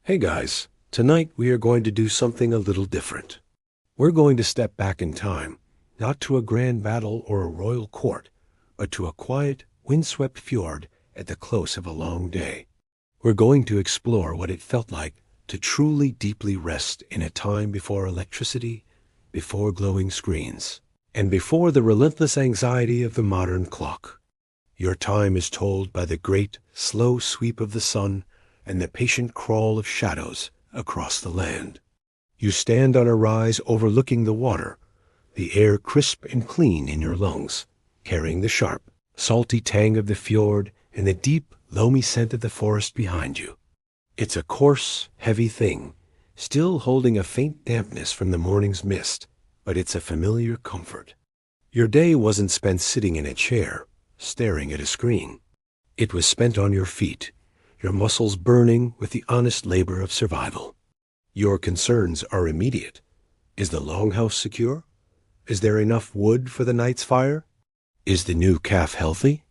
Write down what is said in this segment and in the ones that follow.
Hey guys, tonight we are going to do something a little different. We're going to step back in time, not to a grand battle or a royal court, but to a quiet, windswept fjord at the close of a long day. We're going to explore what it felt like to truly deeply rest in a time before electricity, before glowing screens, and before the relentless anxiety of the modern clock. Your time is told by the great, slow sweep of the sun and the patient crawl of shadows across the land. You stand on a rise overlooking the water, the air crisp and clean in your lungs, carrying the sharp, salty tang of the fjord and the deep, loamy scent of the forest behind you. It's a coarse, heavy thing, still holding a faint dampness from the morning's mist, but it's a familiar comfort. Your day wasn't spent sitting in a chair, staring at a screen. It was spent on your feet, your muscles burning with the honest labor of survival. Your concerns are immediate. Is the longhouse secure? Is there enough wood for the night's fire? Is the new calf healthy?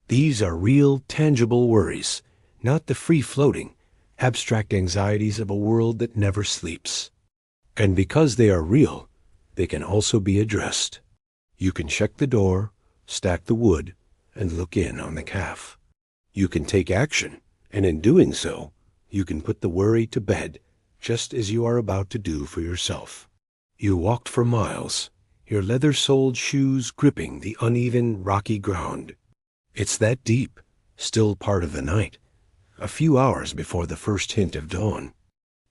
These are real, tangible worries, not the free-floating, abstract anxieties of a world that never sleeps. And because they are real, they can also be addressed. You can check the door, stack the wood, and look in on the calf. You can take action, and in doing so, you can put the worry to bed, just as you are about to do for yourself. You walked for miles, your leather-soled shoes gripping the uneven, rocky ground. It's that deep, still part of the night, a few hours before the first hint of dawn.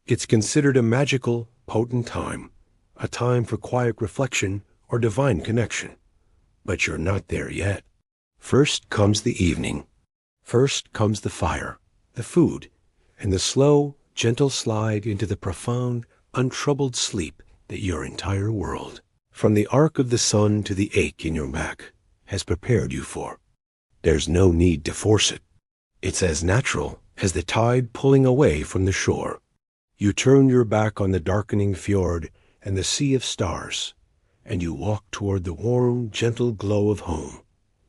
It's considered a magical, potent time, a time for quiet reflection or divine connection. But you're not there yet. First comes the evening. First comes the fire, the food, and the slow, gentle slide into the profound, untroubled sleep that your entire world, from the arc of the sun to the ache in your back, has prepared you for. There's no need to force it. It's as natural as the tide pulling away from the shore. You turn your back on the darkening fjord and the sea of stars, and you walk toward the warm, gentle glow of home.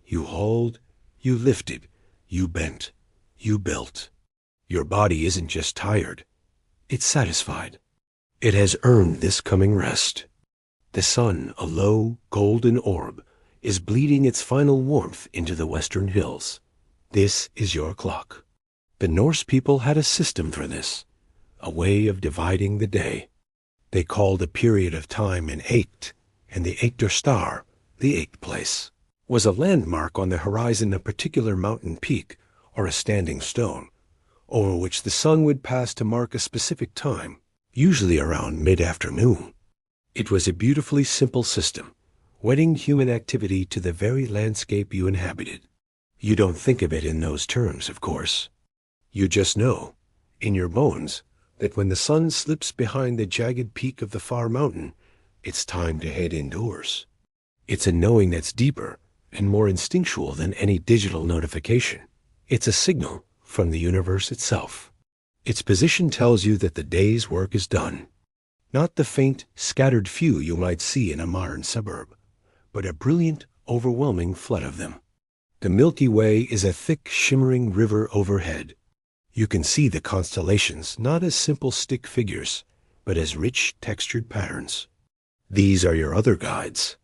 You hauled, you lifted, you bent, you built. Your body isn't just tired, it's satisfied. It has earned this coming rest. The sun, a low, golden orb, is bleeding its final warmth into the western hills. This is your clock. The Norse people had a system for this, a way of dividing the day. They called a period of time an eikt, and the Eikter star, the eighth place, was a landmark on the horizon, a particular mountain peak or a standing stone, over which the sun would pass to mark a specific time, usually around mid-afternoon. It was a beautifully simple system, wedding human activity to the very landscape you inhabited. You don't think of it in those terms, of course. You just know, in your bones, that when the sun slips behind the jagged peak of the far mountain, it's time to head indoors. It's a knowing that's deeper and more instinctual than any digital notification. It's a signal from the universe itself. Its position tells you that the day's work is done. Not the faint, scattered few you might see in a modern suburb, but a brilliant, overwhelming flood of them. The Milky Way is a thick, shimmering river overhead. You can see the constellations not as simple stick figures, but as rich, textured patterns. These are your other guides.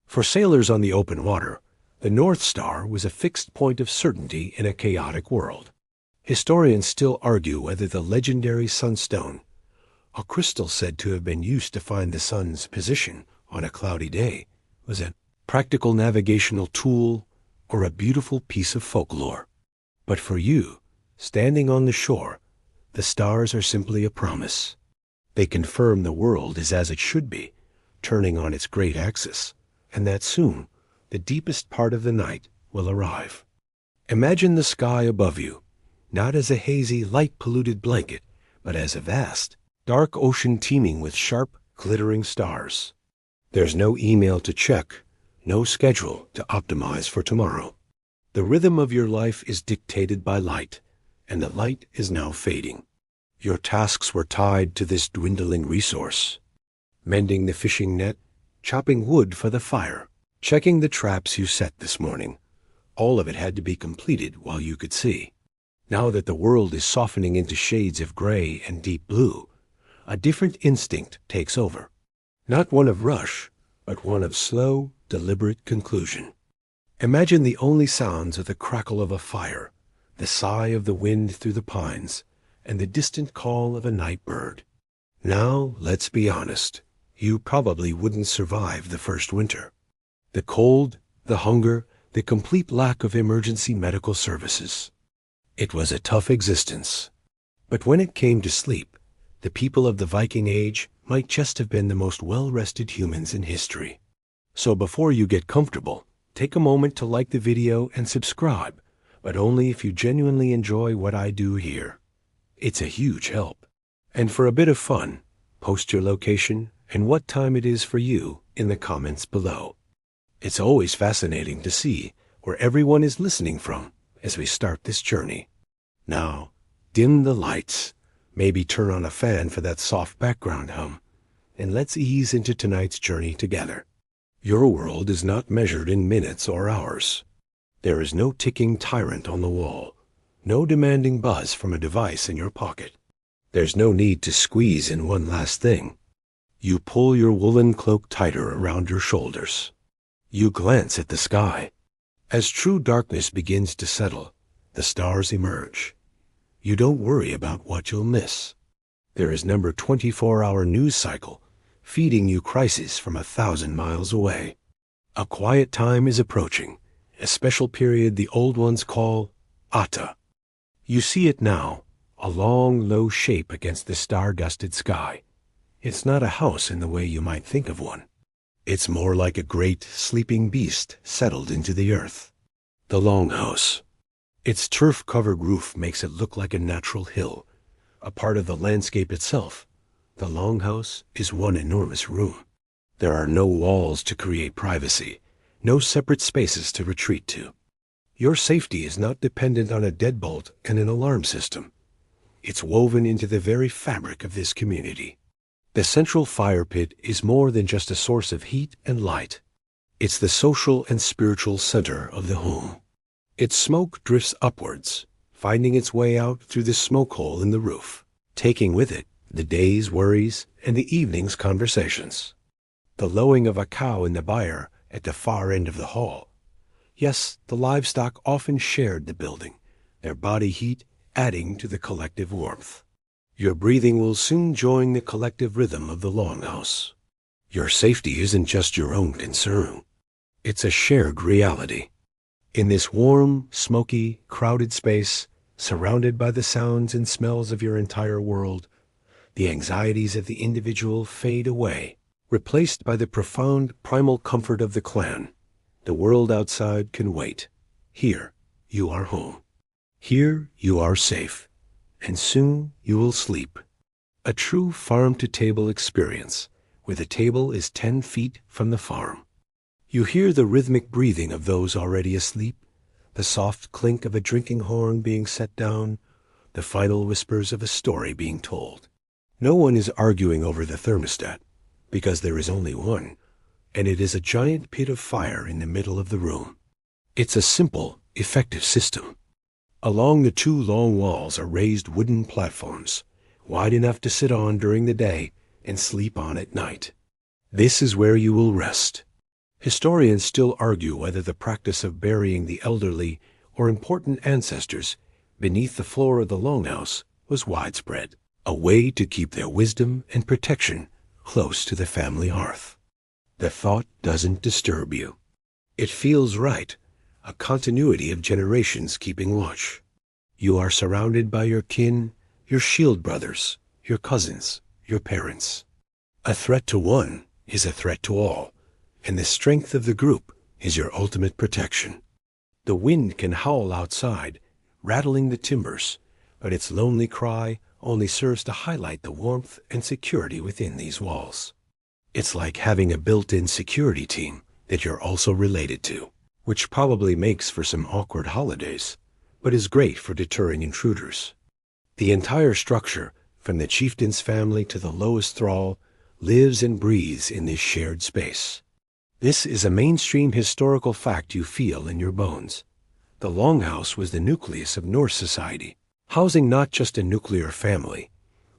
For sailors on the open water, the North Star was a fixed point of certainty in a chaotic world. Historians still argue whether the legendary sunstone, a crystal said to have been used to find the sun's position on a cloudy day, was a practical navigational tool or a beautiful piece of folklore. But for you, standing on the shore, the stars are simply a promise. They confirm the world is as it should be, turning on its great axis, and that soon the deepest part of the night will arrive. Imagine the sky above you, not as a hazy, light-polluted blanket, but as a vast, dark ocean teeming with sharp, glittering stars. There's no email to check, no schedule to optimize for tomorrow. The rhythm of your life is dictated by light, and the light is now fading. Your tasks were tied to this dwindling resource. Mending the fishing net, chopping wood for the fire, checking the traps you set this morning. All of it had to be completed while you could see. Now that the world is softening into shades of gray and deep blue, a different instinct takes over. Not one of rush, but one of slow, deliberate conclusion. Imagine the only sounds are the crackle of a fire, the sigh of the wind through the pines, and the distant call of a night bird. Now, let's be honest, you probably wouldn't survive the first winter. The cold, the hunger, the complete lack of emergency medical services. It was a tough existence. But when it came to sleep, the people of the Viking Age might just have been the most well-rested humans in history. So before you get comfortable, take a moment to like the video and subscribe, but only if you genuinely enjoy what I do here. It's a huge help. And for a bit of fun, post your location and what time it is for you in the comments below. It's always fascinating to see where everyone is listening from as we start this journey. Now, dim the lights, maybe turn on a fan for that soft background hum, and let's ease into tonight's journey together. Your world is not measured in minutes or hours. There is no ticking tyrant on the wall, no demanding buzz from a device in your pocket. There's no need to squeeze in one last thing. You pull your woolen cloak tighter around your shoulders. You glance at the sky. As true darkness begins to settle, the stars emerge. You don't worry about what you'll miss. There is number 24-hour news cycle, feeding you crises from 1,000 miles away. A quiet time is approaching, a special period the old ones call Ata. You see it now, a long, low shape against the star-dusted sky. It's not a house in the way you might think of one. It's more like a great, sleeping beast settled into the earth. The longhouse. Its turf-covered roof makes it look like a natural hill, a part of the landscape itself. The longhouse is one enormous room. There are no walls to create privacy, no separate spaces to retreat to. Your safety is not dependent on a deadbolt and an alarm system. It's woven into the very fabric of this community. The central fire pit is more than just a source of heat and light. It's the social and spiritual center of the home. Its smoke drifts upwards, finding its way out through the smoke hole in the roof, taking with it the day's worries and the evening's conversations. The lowing of a cow in the byre at the far end of the hall. Yes, the livestock often shared the building, their body heat adding to the collective warmth. Your breathing will soon join the collective rhythm of the longhouse. Your safety isn't just your own concern. It's a shared reality. In this warm, smoky, crowded space, surrounded by the sounds and smells of your entire world, the anxieties of the individual fade away, replaced by the profound primal comfort of the clan. The world outside can wait. Here, you are home. Here, you are safe. And soon, you will sleep. A true farm-to-table experience, where the table is 10 feet from the farm. You hear the rhythmic breathing of those already asleep, the soft clink of a drinking horn being set down, the final whispers of a story being told. No one is arguing over the thermostat, because there is only one, and it is a giant pit of fire in the middle of the room. It's a simple, effective system. Along the 2 long walls are raised wooden platforms, wide enough to sit on during the day and sleep on at night. This is where you will rest. Historians still argue whether the practice of burying the elderly or important ancestors beneath the floor of the longhouse was widespread, a way to keep their wisdom and protection close to the family hearth. The thought doesn't disturb you. It feels right, a continuity of generations keeping watch. You are surrounded by your kin, your shield brothers, your cousins, your parents. A threat to one is a threat to all, and the strength of the group is your ultimate protection. The wind can howl outside, rattling the timbers, but its lonely cry only serves to highlight the warmth and security within these walls. It's like having a built-in security team that you're also related to, which probably makes for some awkward holidays, but is great for deterring intruders. The entire structure, from the chieftain's family to the lowest thrall, lives and breathes in this shared space. This is a mainstream historical fact you feel in your bones. The longhouse was the nucleus of Norse society, housing not just a nuclear family,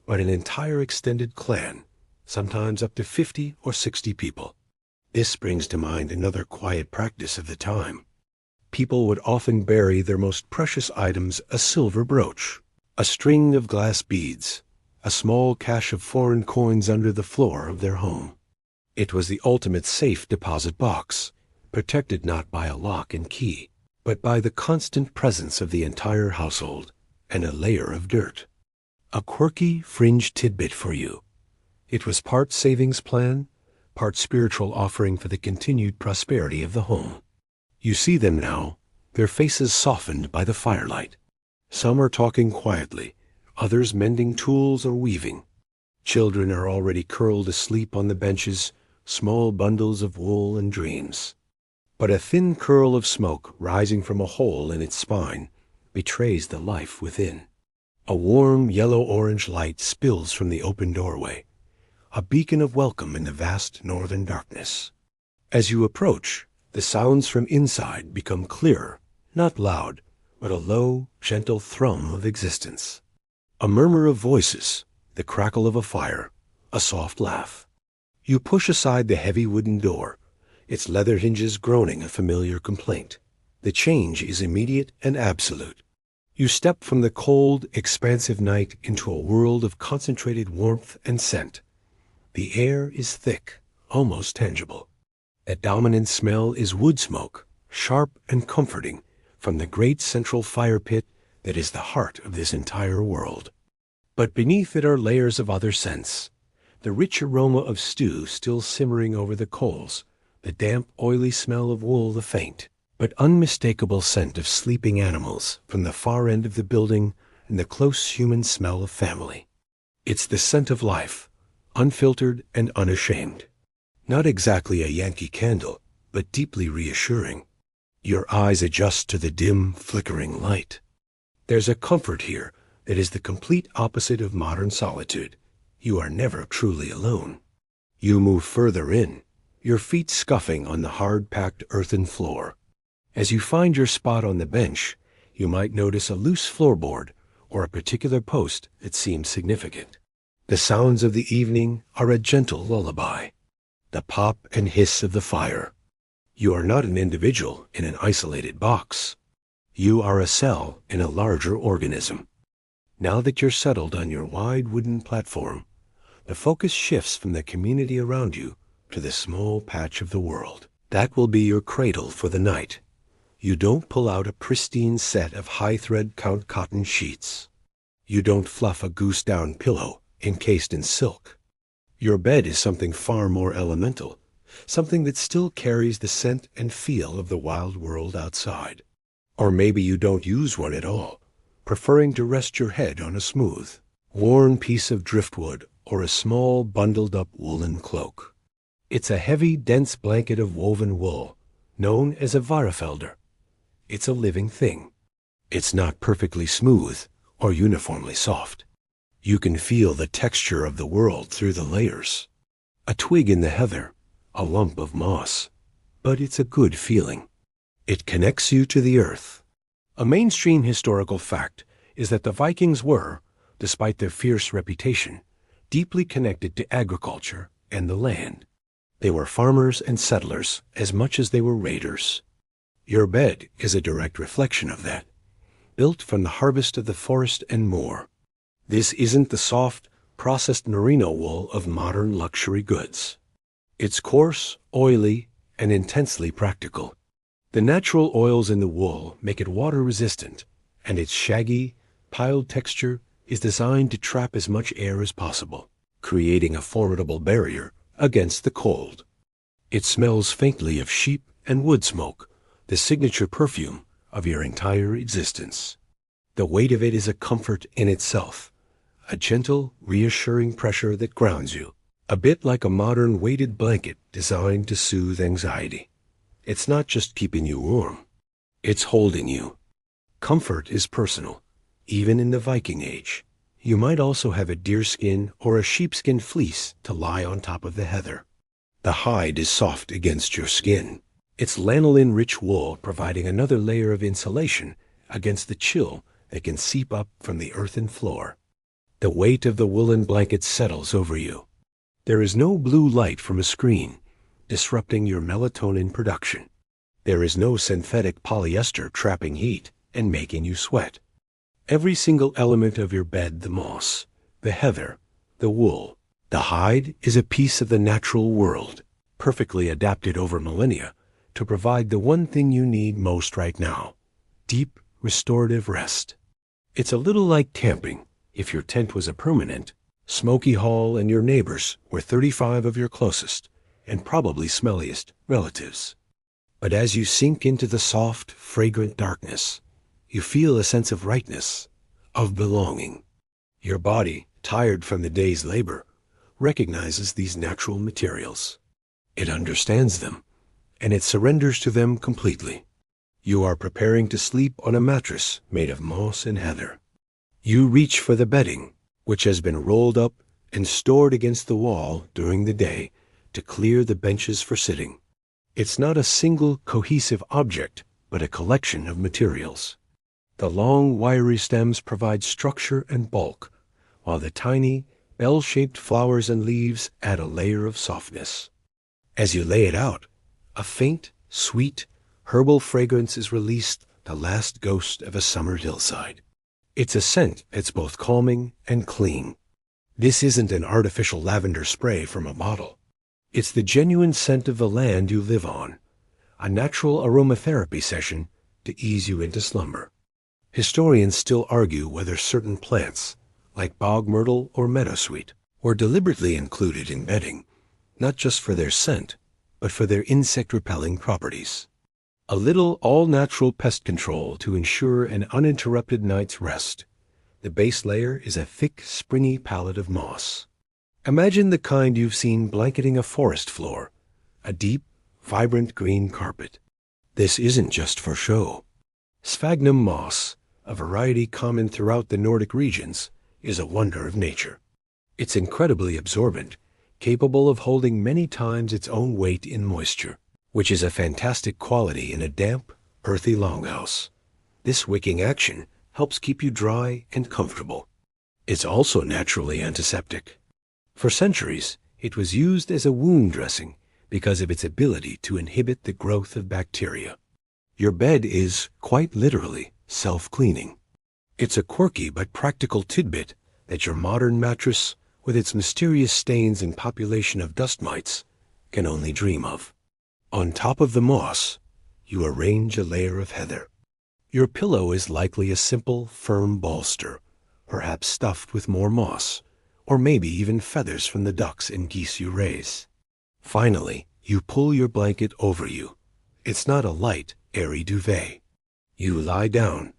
but an entire extended clan, sometimes up to 50 or 60 people. This brings to mind another quiet practice of the time. People would often bury their most precious items, a silver brooch, a string of glass beads, a small cache of foreign coins under the floor of their home. It was the ultimate safe deposit box, protected not by a lock and key, but by the constant presence of the entire household and a layer of dirt. A quirky fringe tidbit for you. It was part savings plan, part spiritual offering for the continued prosperity of the home. You see them now, their faces softened by the firelight. Some are talking quietly, others mending tools or weaving. Children are already curled asleep on the benches, small bundles of wool and dreams. But a thin curl of smoke rising from a hole in its spine betrays the life within. A warm yellow-orange light spills from the open doorway, a beacon of welcome in the vast northern darkness. As you approach, the sounds from inside become clearer, not loud, but a low, gentle thrum of existence. A murmur of voices, the crackle of a fire, a soft laugh. You push aside the heavy wooden door, its leather hinges groaning a familiar complaint. The change is immediate and absolute. You step from the cold, expansive night into a world of concentrated warmth and scent. The air is thick, almost tangible. A dominant smell is wood smoke, sharp and comforting, from the great central fire pit that is the heart of this entire world. But beneath it are layers of other scents. The rich aroma of stew still simmering over the coals, the damp, oily smell of wool the faint, but unmistakable scent of sleeping animals from the far end of the building, and the close human smell of family. It's the scent of life, unfiltered and unashamed. Not exactly a Yankee candle, but deeply reassuring. Your eyes adjust to the dim, flickering light. There's a comfort here that is the complete opposite of modern solitude. You are never truly alone. You move further in, your feet scuffing on the hard-packed earthen floor. As you find your spot on the bench, you might notice a loose floorboard or a particular post that seems significant. The sounds of the evening are a gentle lullaby. The pop and hiss of the fire. You are not an individual in an isolated box. You are a cell in a larger organism. Now that you're settled on your wide wooden platform, the focus shifts from the community around you to the small patch of the world. That will be your cradle for the night. You don't pull out a pristine set of high-thread count cotton sheets. You don't fluff a goose-down pillow encased in silk. Your bed is something far more elemental, something that still carries the scent and feel of the wild world outside. Or maybe you don't use one at all, preferring to rest your head on a smooth, worn piece of driftwood or a small bundled-up woolen cloak. It's a heavy, dense blanket of woven wool, known as a Varafelder. It's a living thing. It's not perfectly smooth or uniformly soft. You can feel the texture of the world through the layers. A twig in the heather, a lump of moss. But it's a good feeling. It connects you to the earth. A mainstream historical fact is that the Vikings were, despite their fierce reputation, deeply connected to agriculture and the land. They were farmers and settlers as much as they were raiders. Your bed is a direct reflection of that, built from the harvest of the forest and moor. This isn't the soft, processed merino wool of modern luxury goods. It's coarse, oily, and intensely practical. The natural oils in the wool make it water-resistant, and its shaggy, piled texture is designed to trap as much air as possible, creating a formidable barrier against the cold. It smells faintly of sheep and wood smoke, the signature perfume of your entire existence. The weight of it is a comfort in itself, a gentle, reassuring pressure that grounds you, a bit like a modern weighted blanket designed to soothe anxiety. It's not just keeping you warm, it's holding you. Comfort is personal, even in the Viking Age. You might also have a deerskin or a sheepskin fleece to lie on top of the heather. The hide is soft against your skin, Its lanolin-rich wool providing another layer of insulation against the chill that can seep up from the earthen floor. The weight of the woolen blanket settles over you. There is no blue light from a screen, disrupting your melatonin production. There is no synthetic polyester trapping heat and making you sweat. Every single element of your bed, the moss, the heather, the wool, the hide, is a piece of the natural world, perfectly adapted over millennia to provide the one thing you need most right now: deep, restorative rest. It's a little like camping, if your tent was a permanent, smoky hall and your neighbors were 35 of your closest and probably smelliest relatives. But as you sink into the soft, fragrant darkness, you feel a sense of rightness, of belonging. Your body, tired from the day's labor, recognizes these natural materials. It understands them, and it surrenders to them completely. You are preparing to sleep on a mattress made of moss and heather. You reach for the bedding, which has been rolled up and stored against the wall during the day to clear the benches for sitting. It's not a single cohesive object, but a collection of materials. The long, wiry stems provide structure and bulk, while the tiny, bell-shaped flowers and leaves add a layer of softness. As you lay it out, a faint, sweet, herbal fragrance is released, the last ghost of a summer hillside. It's a scent that's both calming and clean. This isn't an artificial lavender spray from a bottle. It's the genuine scent of the land you live on, a natural aromatherapy session to ease you into slumber. Historians still argue whether certain plants, like bog myrtle or meadowsweet, were deliberately included in bedding, not just for their scent, but for their insect-repelling properties. A little all-natural pest control to ensure an uninterrupted night's rest. The base layer is a thick, springy pallet of moss. Imagine the kind you've seen blanketing a forest floor, a deep, vibrant green carpet. This isn't just for show. Sphagnum moss, a variety common throughout the Nordic regions, is a wonder of nature. It's incredibly absorbent, capable of holding many times its own weight in moisture, which is a fantastic quality in a damp, earthy longhouse. This wicking action helps keep you dry and comfortable. It's also naturally antiseptic. For centuries, it was used as a wound dressing because of its ability to inhibit the growth of bacteria. Your bed is, quite literally, self-cleaning. It's a quirky but practical tidbit that your modern mattress, with its mysterious stains and population of dust mites, can only dream of. On top of the moss, you arrange a layer of heather. Your pillow is likely a simple, firm bolster, perhaps stuffed with more moss, or maybe even feathers from the ducks and geese you raise. Finally, you pull your blanket over you. It's not a light, airy duvet. You lie down,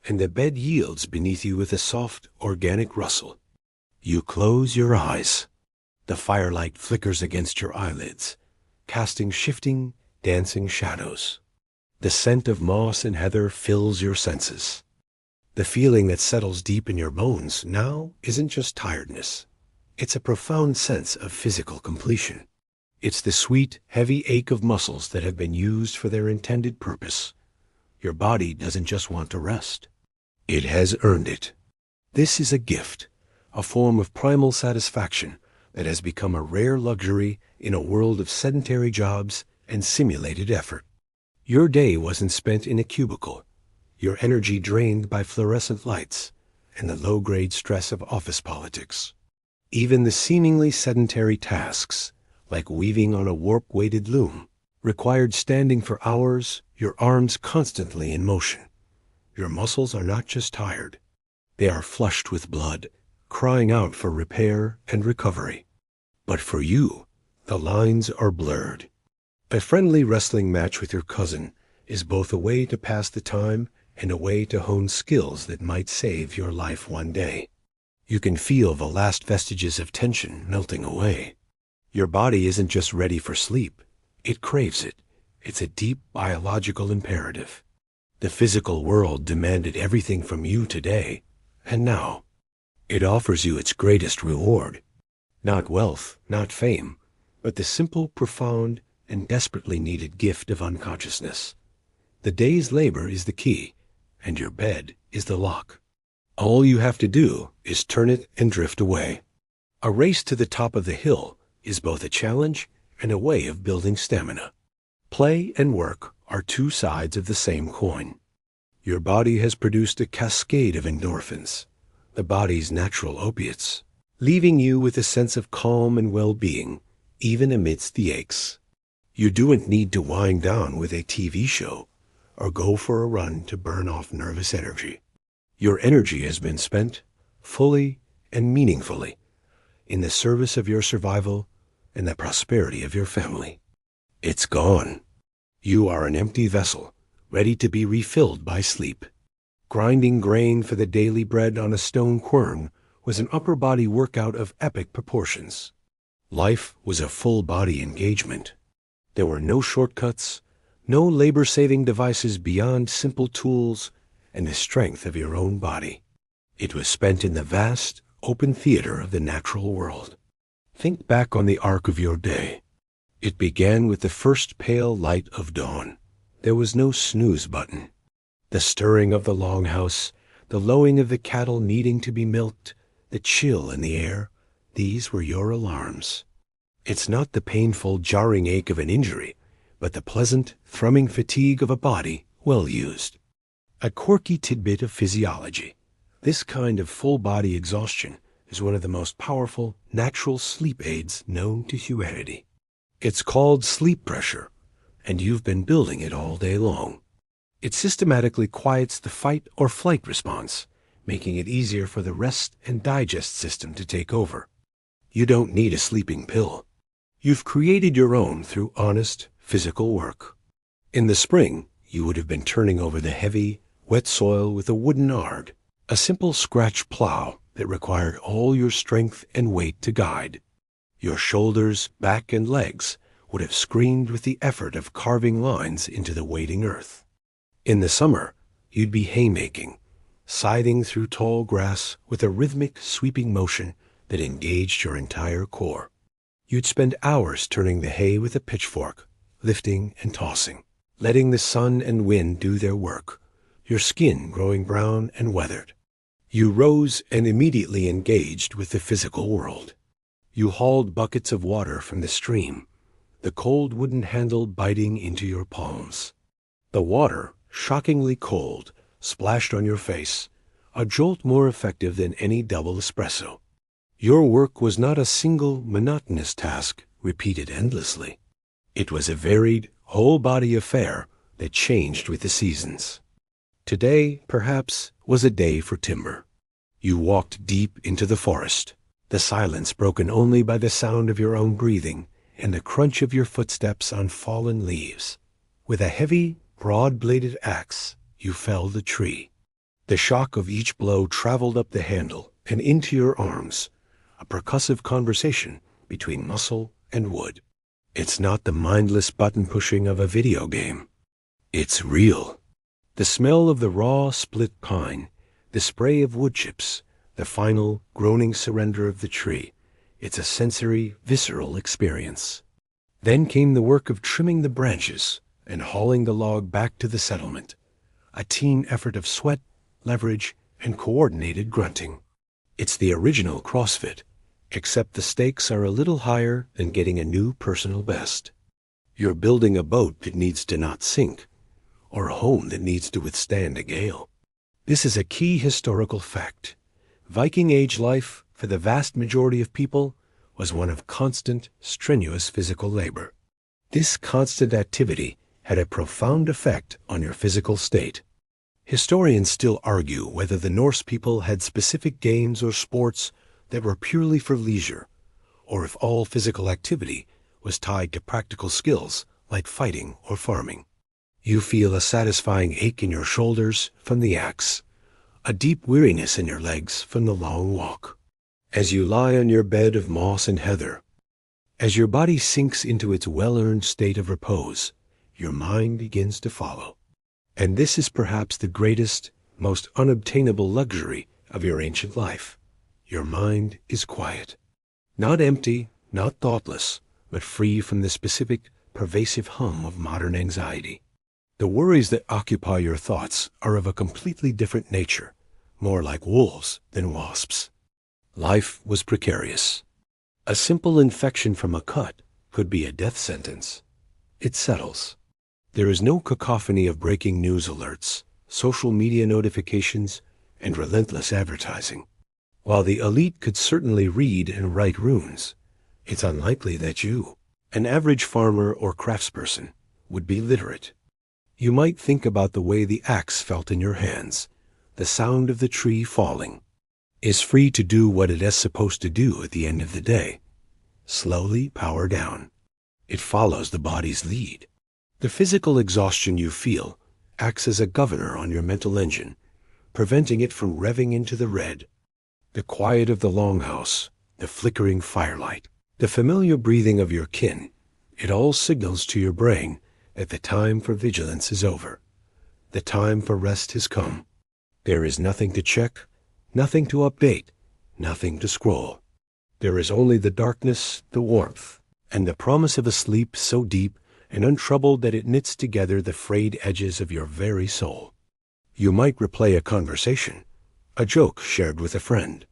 and the bed yields beneath you with a soft, organic rustle. You close your eyes. The firelight flickers against your eyelids, casting shifting, dancing shadows. The scent of moss and heather fills your senses. The feeling that settles deep in your bones now isn't just tiredness. It's a profound sense of physical completion. It's the sweet, heavy ache of muscles that have been used for their intended purpose. Your body doesn't just want to rest. It has earned it. This is a gift, a form of primal satisfaction that has become a rare luxury in a world of sedentary jobs and simulated effort. Your day wasn't spent in a cubicle, your energy drained by fluorescent lights and the low-grade stress of office politics. Even the seemingly sedentary tasks, like weaving on a warp-weighted loom, required standing for hours, your arms constantly in motion. Your muscles are not just tired, they are flushed with blood, crying out for repair and recovery. But for you, the lines are blurred. A friendly wrestling match with your cousin is both a way to pass the time and a way to hone skills that might save your life one day. You can feel the last vestiges of tension melting away. Your body isn't just ready for sleep, it craves it. It's a deep biological imperative. The physical world demanded everything from you today, and now it offers you its greatest reward. Not wealth, not fame, but the simple, profound, and desperately needed gift of unconsciousness. The day's labor is the key, and your bed is the lock. All you have to do is turn it and drift away. A race to the top of the hill is both a challenge and a way of building stamina. Play and work are two sides of the same coin. Your body has produced a cascade of endorphins, the body's natural opiates, leaving you with a sense of calm and well-being, even amidst the aches. You don't need to wind down with a TV show or go for a run to burn off nervous energy. Your energy has been spent fully and meaningfully in the service of your survival and the prosperity of your family. It's gone. You are an empty vessel, ready to be refilled by sleep. Grinding grain for the daily bread on a stone quern was an upper body workout of epic proportions. Life was a full body engagement. There were no shortcuts, no labor-saving devices beyond simple tools and the strength of your own body. It was spent in the vast, open theater of the natural world. Think back on the arc of your day. It began with the first pale light of dawn. There was no snooze button. The stirring of the longhouse, the lowing of the cattle needing to be milked, the chill in the air, these were your alarms. It's not the painful, jarring ache of an injury, but the pleasant, thrumming fatigue of a body well used. A quirky tidbit of physiology. This kind of full-body exhaustion is one of the most powerful natural sleep aids known to humanity. It's called sleep pressure, and you've been building it all day long. It systematically quiets the fight or flight response, making it easier for the rest and digest system to take over. You don't need a sleeping pill. You've created your own through honest physical work. In the spring, you would have been turning over the heavy, wet soil with a wooden ard, a simple scratch plow that required all your strength and weight to guide. Your shoulders, back, and legs would have screamed with the effort of carving lines into the waiting earth. In the summer, you'd be haymaking, scything through tall grass with a rhythmic, sweeping motion that engaged your entire core. You'd spend hours turning the hay with a pitchfork, lifting and tossing, letting the sun and wind do their work, your skin growing brown and weathered. You rose and immediately engaged with the physical world. You hauled buckets of water from the stream, the cold wooden handle biting into your palms. The water, shockingly cold, splashed on your face, a jolt more effective than any double espresso. Your work was not a single monotonous task repeated endlessly. It was a varied, whole-body affair that changed with the seasons. Today, perhaps, was a day for timber. You walked deep into the forest, the silence broken only by the sound of your own breathing and the crunch of your footsteps on fallen leaves. With a heavy, broad-bladed axe, you felled a tree. The shock of each blow traveled up the handle and into your arms, a percussive conversation between muscle and wood. It's not the mindless button-pushing of a video game. It's real. The smell of the raw, split pine, the spray of wood chips, the final, groaning surrender of the tree. It's a sensory, visceral experience. Then came the work of trimming the branches and hauling the log back to the settlement, a team effort of sweat, leverage, and coordinated grunting. It's the original CrossFit, except the stakes are a little higher than getting a new personal best. You're building a boat that needs to not sink, or a home that needs to withstand a gale. This is a key historical fact. Viking Age life, for the vast majority of people, was one of constant, strenuous physical labor. This constant activity had a profound effect on your physical state. Historians still argue whether the Norse people had specific games or sports that were purely for leisure, or if all physical activity was tied to practical skills like fighting or farming. You feel a satisfying ache in your shoulders from the axe, a deep weariness in your legs from the long walk. As you lie on your bed of moss and heather, as your body sinks into its well-earned state of repose, your mind begins to follow. And this is perhaps the greatest, most unobtainable luxury of your ancient life. Your mind is quiet. Not empty, not thoughtless, but free from the specific, pervasive hum of modern anxiety. The worries that occupy your thoughts are of a completely different nature, more like wolves than wasps. Life was precarious. A simple infection from a cut could be a death sentence. It settles. There is no cacophony of breaking news alerts, social media notifications, and relentless advertising. While the elite could certainly read and write runes, it's unlikely that you, an average farmer or craftsperson, would be literate. You might think about the way the axe felt in your hands, the sound of the tree falling, is free to do what it is supposed to do at the end of the day. Slowly power down. It follows the body's lead. The physical exhaustion you feel acts as a governor on your mental engine, preventing it from revving into the red. The quiet of the longhouse, the flickering firelight, the familiar breathing of your kin, it all signals to your brain that the time for vigilance is over. The time for rest has come. There is nothing to check, nothing to update, nothing to scroll. There is only the darkness, the warmth, and the promise of a sleep so deep and untroubled that it knits together the frayed edges of your very soul. You might replay a conversation, a joke shared with a friend.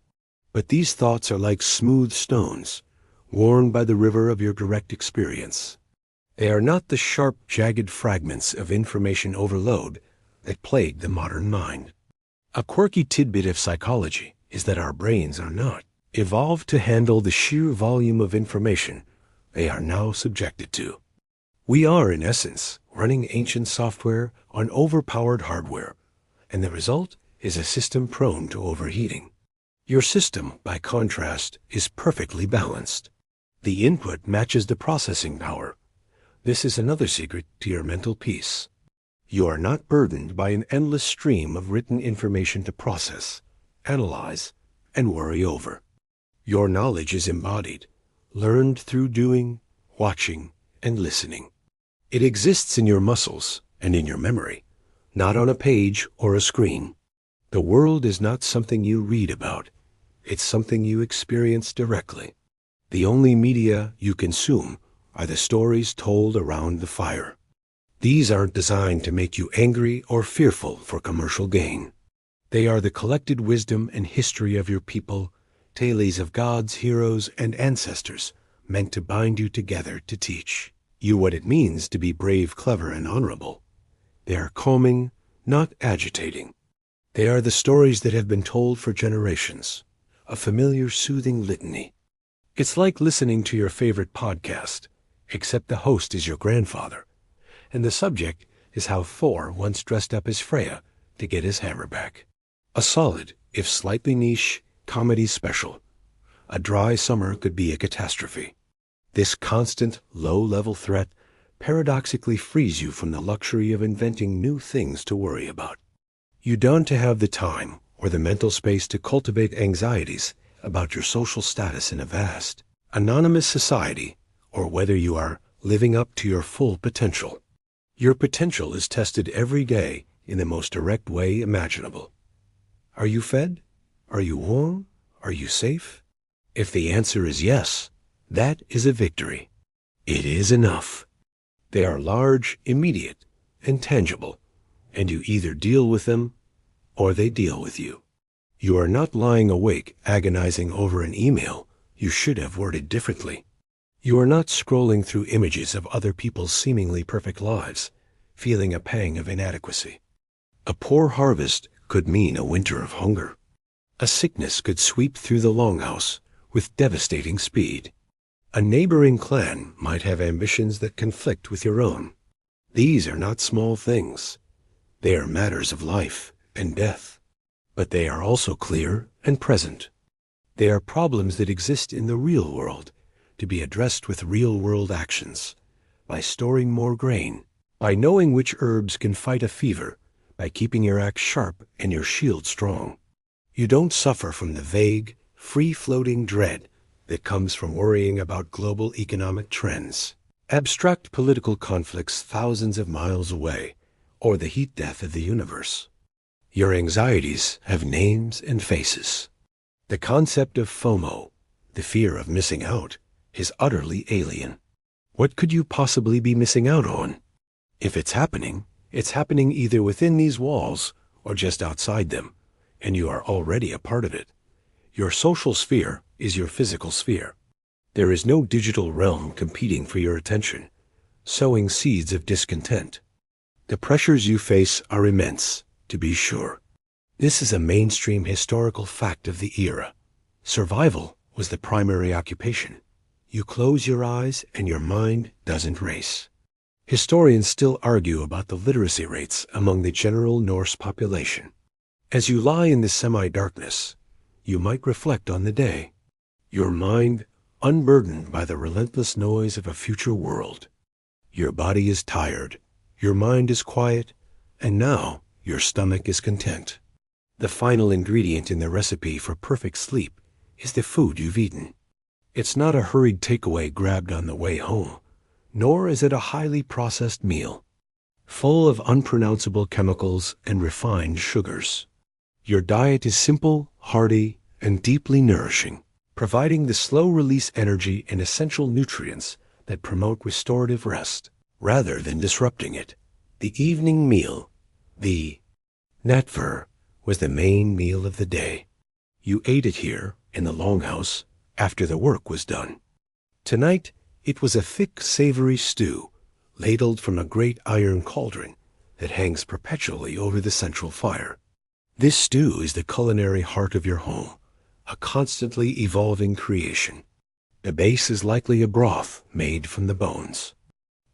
But these thoughts are like smooth stones, worn by the river of your direct experience. They are not the sharp, jagged fragments of information overload that plague the modern mind. A quirky tidbit of psychology is that our brains are not evolved to handle the sheer volume of information they are now subjected to. We are, in essence, running ancient software on overpowered hardware, and the result is a system prone to overheating. Your system, by contrast, is perfectly balanced. The input matches the processing power. This is another secret to your mental peace. You are not burdened by an endless stream of written information to process, analyze, and worry over. Your knowledge is embodied, learned through doing, watching, and listening. It exists in your muscles and in your memory, not on a page or a screen. The world is not something you read about. It's something you experience directly. The only media you consume are the stories told around the fire. These aren't designed to make you angry or fearful for commercial gain. They are the collected wisdom and history of your people, tales of gods, heroes, and ancestors meant to bind you together to teach you what it means to be brave, clever, and honorable. They are calming, not agitating. They are the stories that have been told for generations, a familiar, soothing litany. It's like listening to your favorite podcast, except the host is your grandfather, and the subject is how Thor once dressed up as Freya to get his hammer back. A solid, if slightly niche, comedy special. A dry summer could be a catastrophe. This constant, low-level threat paradoxically frees you from the luxury of inventing new things to worry about. You don't have the time or the mental space to cultivate anxieties about your social status in a vast, anonymous society, or whether you are living up to your full potential. Your potential is tested every day in the most direct way imaginable. Are you fed? Are you warm? Are you safe? If the answer is yes, that is a victory. It is enough. They are large, immediate, and tangible, and you either deal with them or they deal with you. You are not lying awake agonizing over an email you should have worded differently. You are not scrolling through images of other people's seemingly perfect lives, feeling a pang of inadequacy. A poor harvest could mean a winter of hunger. A sickness could sweep through the longhouse with devastating speed. A neighboring clan might have ambitions that conflict with your own. These are not small things. They are matters of life and death. But they are also clear and present. They are problems that exist in the real world, to be addressed with real-world actions, by storing more grain, by knowing which herbs can fight a fever, by keeping your axe sharp and your shield strong. You don't suffer from the vague, free-floating dread that comes from worrying about global economic trends, abstract political conflicts thousands of miles away, or the heat death of the universe. Your anxieties have names and faces. The concept of FOMO, the fear of missing out, is utterly alien. What could you possibly be missing out on? If it's happening either within these walls or just outside them, and you are already a part of it. Your social sphere is your physical sphere. There is no digital realm competing for your attention, sowing seeds of discontent. The pressures you face are immense, to be sure. This is a mainstream historical fact of the era. Survival was the primary occupation. You close your eyes and your mind doesn't race. Historians still argue about the literacy rates among the general Norse population. As you lie in the semi-darkness, you might reflect on the day, your mind unburdened by the relentless noise of a future world. Your body is tired, your mind is quiet, and now your stomach is content. The final ingredient in the recipe for perfect sleep is the food you've eaten. It's not a hurried takeaway grabbed on the way home, nor is it a highly processed meal, full of unpronounceable chemicals and refined sugars. Your diet is simple, hearty, and deeply nourishing, providing the slow-release energy and essential nutrients that promote restorative rest, rather than disrupting it. The evening meal, the natver, was the main meal of the day. You ate it here, in the longhouse, after the work was done. Tonight, it was a thick, savory stew, ladled from a great iron cauldron that hangs perpetually over the central fire. This stew is the culinary heart of your home, a constantly evolving creation. The base is likely a broth made from the bones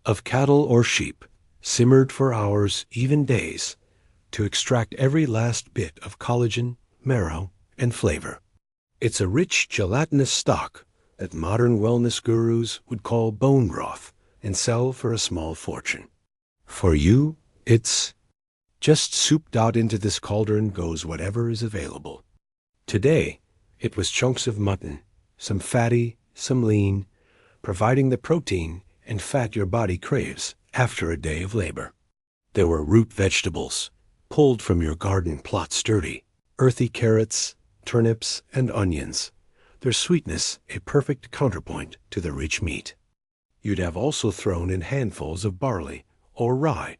of cattle or sheep, simmered for hours, even days, to extract every last bit of collagen, marrow, and flavor. It's a rich, gelatinous stock that modern wellness gurus would call bone broth and sell for a small fortune. For you, it's just souped out into this cauldron goes whatever is available. Today, it was chunks of mutton, some fatty, some lean, providing the protein and fat your body craves after a day of labor. There were root vegetables, pulled from your garden plot sturdy, earthy carrots, turnips, and onions, their sweetness a perfect counterpoint to the rich meat. You'd have also thrown in handfuls of barley or rye,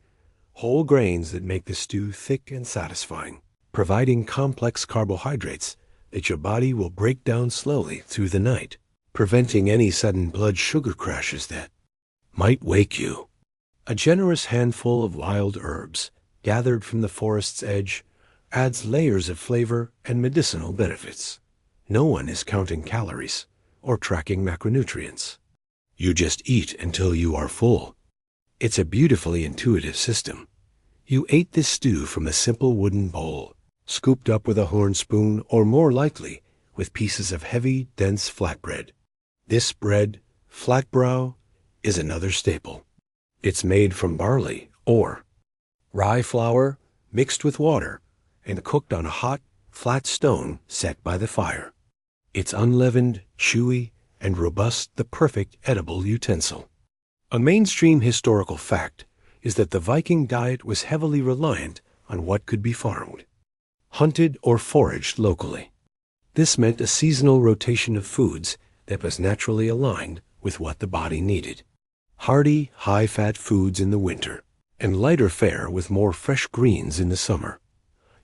whole grains that make the stew thick and satisfying, providing complex carbohydrates that your body will break down slowly through the night, preventing any sudden blood sugar crashes that might wake you. A generous handful of wild herbs, gathered from the forest's edge, adds layers of flavor and medicinal benefits. No one is counting calories or tracking macronutrients. You just eat until you are full. It's a beautifully intuitive system. You ate this stew from a simple wooden bowl, scooped up with a horn spoon, or more likely, with pieces of heavy, dense flatbread. This bread, flatbrow, is another staple. It's made from barley or rye flour mixed with water and cooked on a hot, flat stone set by the fire. It's unleavened, chewy, and robust, the perfect edible utensil. A mainstream historical fact is that the Viking diet was heavily reliant on what could be farmed, hunted or foraged locally. This meant a seasonal rotation of foods that was naturally aligned with what the body needed. Hearty, high-fat foods in the winter, and lighter fare with more fresh greens in the summer.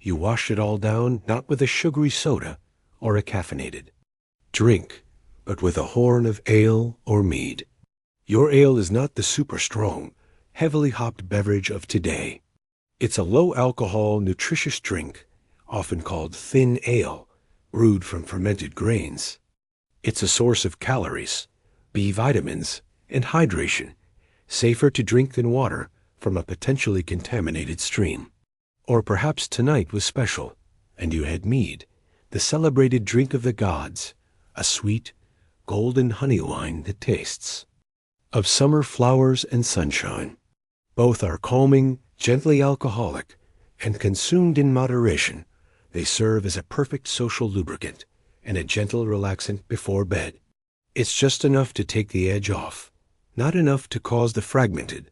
You washed it all down not with a sugary soda or a caffeinated drink, but with a horn of ale or mead. Your ale is not the super-strong, heavily hopped beverage of today. It's a low-alcohol, nutritious drink, often called thin ale, brewed from fermented grains. It's a source of calories, B vitamins, and hydration, safer to drink than water from a potentially contaminated stream. Or perhaps tonight was special, and you had mead, the celebrated drink of the gods, a sweet, golden honey wine that tastes of summer flowers and sunshine. Both are calming, gently alcoholic, and consumed in moderation, they serve as a perfect social lubricant and a gentle relaxant before bed. It's just enough to take the edge off, not enough to cause the fragmented,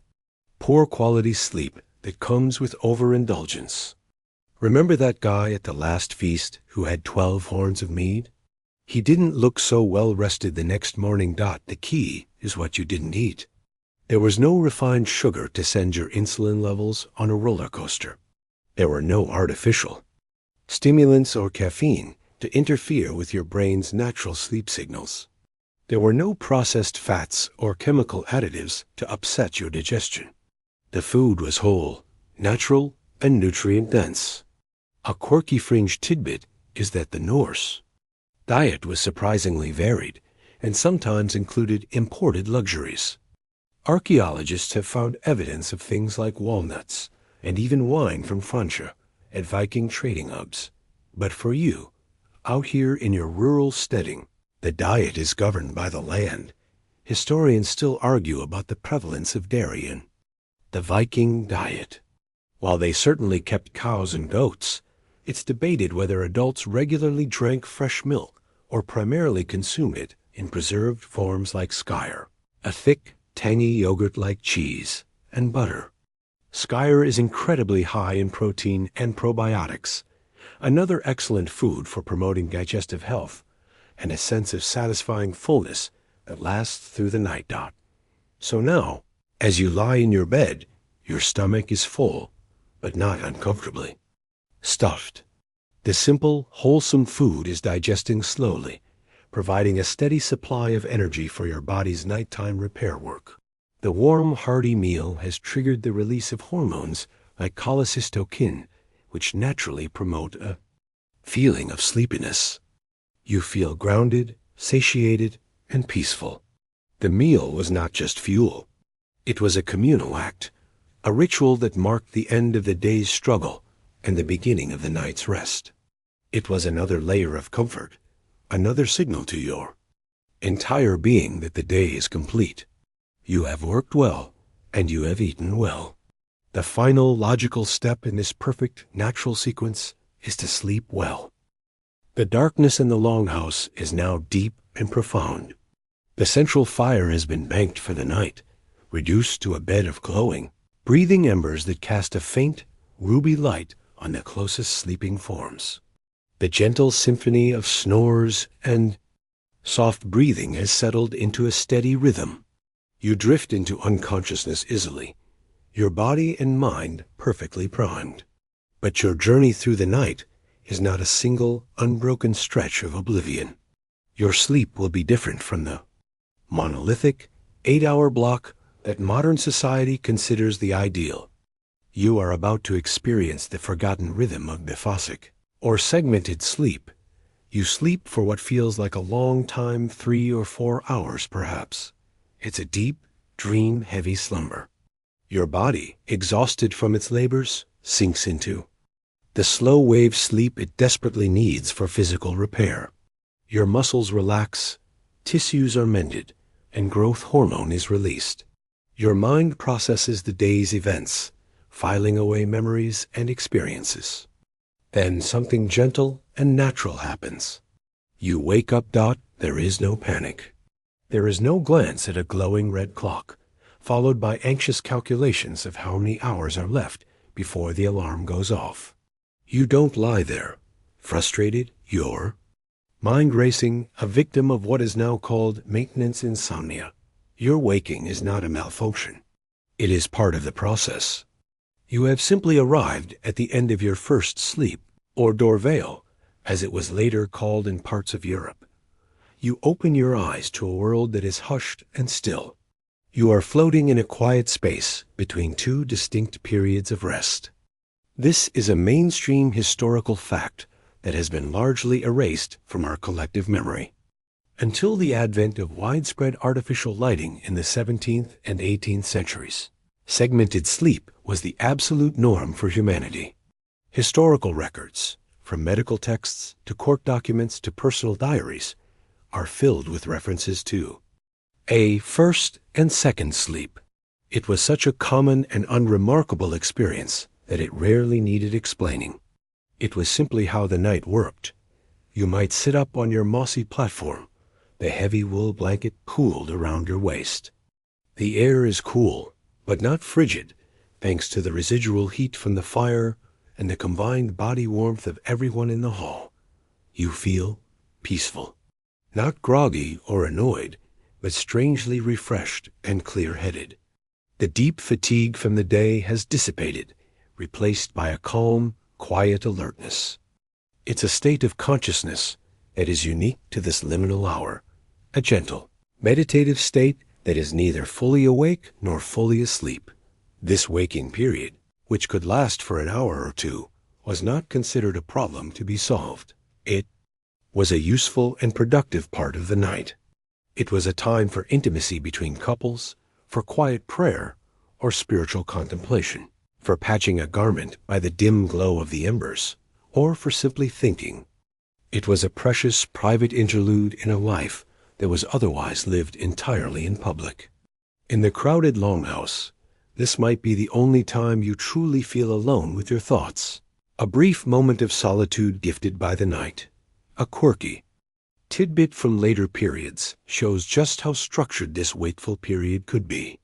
poor quality sleep that comes with overindulgence. Remember that guy at the last feast who had 12 horns of mead? He didn't look so well rested the next morning. The key is what you didn't eat. There was no refined sugar to send your insulin levels on a roller coaster. There were no artificial stimulants or caffeine to interfere with your brain's natural sleep signals. There were no processed fats or chemical additives to upset your digestion. The food was whole, natural, and nutrient-dense. A quirky fringe tidbit is that the Norse diet was surprisingly varied and sometimes included imported luxuries. Archaeologists have found evidence of things like walnuts and even wine from Francia at Viking trading hubs. But for you, out here in your rural steading, the diet is governed by the land. Historians still argue about the prevalence of dairy in the Viking diet. While they certainly kept cows and goats, it's debated whether adults regularly drank fresh milk or primarily consumed it in preserved forms like skyr, a thick, tangy yogurt-like cheese, and butter. Skyr is incredibly high in protein and probiotics, another excellent food for promoting digestive health and a sense of satisfying fullness that lasts through the night. So now, as you lie in your bed, your stomach is full, but not uncomfortably stuffed. The simple, wholesome food is digesting slowly, providing a steady supply of energy for your body's nighttime repair work. The warm, hearty meal has triggered the release of hormones like cholecystokin, which naturally promote a feeling of sleepiness. You feel grounded, satiated, and peaceful. The meal was not just fuel. It was a communal act, a ritual that marked the end of the day's struggle and the beginning of the night's rest. It was another layer of comfort, another signal to your entire being that the day is complete. You have worked well, and you have eaten well. The final logical step in this perfect natural sequence is to sleep well. The darkness in the longhouse is now deep and profound. The central fire has been banked for the night, reduced to a bed of glowing, breathing embers that cast a faint, ruby light on the closest sleeping forms. The gentle symphony of snores and soft breathing has settled into a steady rhythm. You drift into unconsciousness easily, your body and mind perfectly primed. But your journey through the night is not a single, unbroken stretch of oblivion. Your sleep will be different from the monolithic, 8-hour block that modern society considers the ideal. You are about to experience the forgotten rhythm of biphasic, or segmented sleep. You sleep for what feels like a long time, 3 or 4 hours perhaps. It's a deep, dream-heavy slumber. Your body, exhausted from its labors, sinks into the slow-wave sleep it desperately needs for physical repair. Your muscles relax, tissues are mended, and growth hormone is released. Your mind processes the day's events, filing away memories and experiences. Then something gentle and natural happens. You wake up. There is no panic. There is no glance at a glowing red clock, followed by anxious calculations of how many hours are left before the alarm goes off. You don't lie there, frustrated, your mind racing, a victim of what is now called maintenance insomnia. Your waking is not a malfunction. It is part of the process. You have simply arrived at the end of your first sleep, or dorveil, as it was later called in parts of Europe. You open your eyes to a world that is hushed and still. You are floating in a quiet space between two distinct periods of rest. This is a mainstream historical fact that has been largely erased from our collective memory. Until the advent of widespread artificial lighting in the 17th and 18th centuries, segmented sleep was the absolute norm for humanity. Historical records, from medical texts to court documents to personal diaries, are filled with references to a first and second sleep. It was such a common and unremarkable experience that it rarely needed explaining. It was simply how the night worked. You might sit up on your mossy platform, the heavy wool blanket cooled around your waist. The air is cool, but not frigid, thanks to the residual heat from the fire and the combined body warmth of everyone in the hall. You feel peaceful. Not groggy or annoyed, but strangely refreshed and clear-headed. The deep fatigue from the day has dissipated, replaced by a calm, quiet alertness. It's a state of consciousness that is unique to this liminal hour, a gentle, meditative state that is neither fully awake nor fully asleep. This waking period, which could last for an hour or two, was not considered a problem to be solved. It was a useful and productive part of the night. It was a time for intimacy between couples, for quiet prayer or spiritual contemplation, for patching a garment by the dim glow of the embers, or for simply thinking. It was a precious private interlude in a life that was otherwise lived entirely in public. In the crowded longhouse, this might be the only time you truly feel alone with your thoughts. A brief moment of solitude gifted by the night. A quirky tidbit from later periods shows just how structured this wakeful period could be.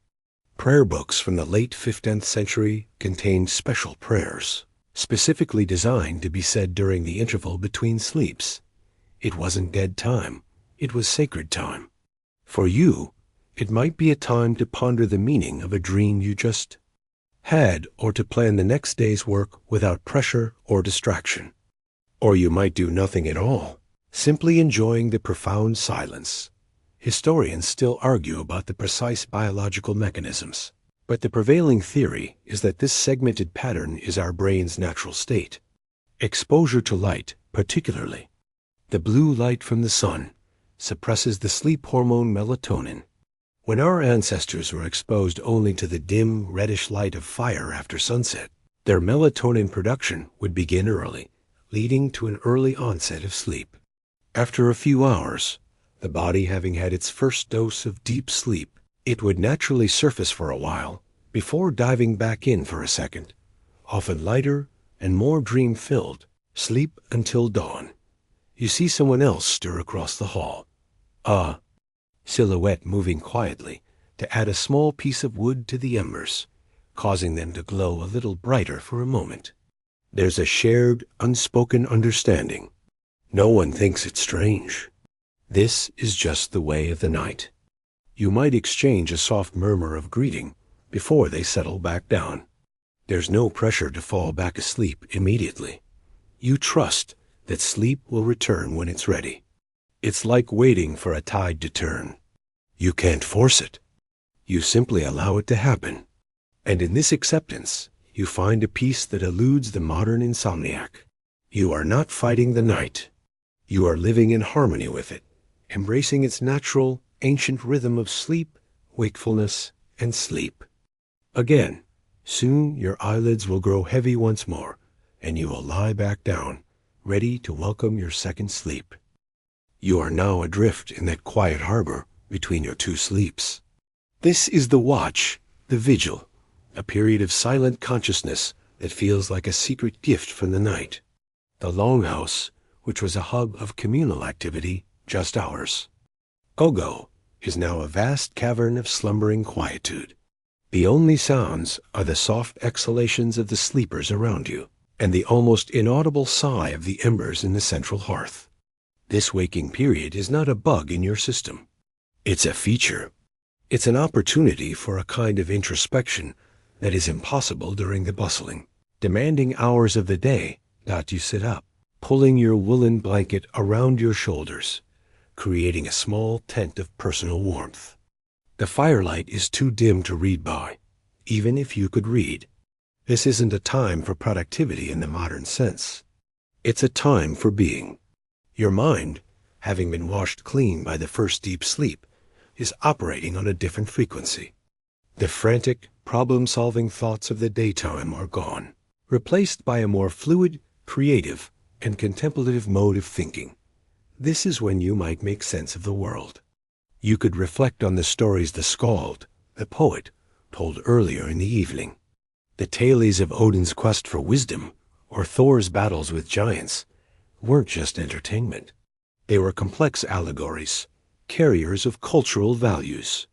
Prayer books from the late 15th century contained special prayers, specifically designed to be said during the interval between sleeps. It wasn't dead time, it was sacred time. For you, it might be a time to ponder the meaning of a dream you just had, or to plan the next day's work without pressure or distraction. Or you might do nothing at all, simply enjoying the profound silence. Historians still argue about the precise biological mechanisms, but the prevailing theory is that this segmented pattern is our brain's natural state. Exposure to light, particularly the blue light from the sun, suppresses the sleep hormone melatonin. When our ancestors were exposed only to the dim, reddish light of fire after sunset, their melatonin production would begin early, leading to an early onset of sleep. After a few hours, the body having had its first dose of deep sleep, it would naturally surface for a while before diving back in for a second, often lighter and more dream-filled. Sleep until dawn. You see someone else stir across the hall. A silhouette moving quietly to add a small piece of wood to the embers, causing them to glow a little brighter for a moment. There's a shared, unspoken understanding. No one thinks it strange. This is just the way of the night. You might exchange a soft murmur of greeting before they settle back down. There's no pressure to fall back asleep immediately. You trust that sleep will return when it's ready. It's like waiting for a tide to turn. You can't force it. You simply allow it to happen. And in this acceptance, you find a peace that eludes the modern insomniac. You are not fighting the night. You are living in harmony with it, embracing its natural, ancient rhythm of sleep, wakefulness, and sleep. Again, soon your eyelids will grow heavy once more, and you will lie back down, ready to welcome your second sleep. You are now adrift in that quiet harbor between your two sleeps. This is the watch, the vigil, a period of silent consciousness that feels like a secret gift from the night. The longhouse, which was a hub of communal activity, just ours. Ogo is now a vast cavern of slumbering quietude. The only sounds are the soft exhalations of the sleepers around you, and the almost inaudible sigh of the embers in the central hearth. This waking period is not a bug in your system. It's a feature. It's an opportunity for a kind of introspection that is impossible during the bustling, demanding hours of the day that you sit up, pulling your woolen blanket around your shoulders, creating a small tent of personal warmth. The firelight is too dim to read by, even if you could read. This isn't a time for productivity in the modern sense. It's a time for being. Your mind, having been washed clean by the first deep sleep, is operating on a different frequency. The frantic, problem-solving thoughts of the daytime are gone, replaced by a more fluid, creative, and contemplative mode of thinking. This is when you might make sense of the world. You could reflect on the stories the skald, the poet, told earlier in the evening. The tales of Odin's quest for wisdom, or Thor's battles with giants, weren't just entertainment. They were complex allegories, carriers of cultural values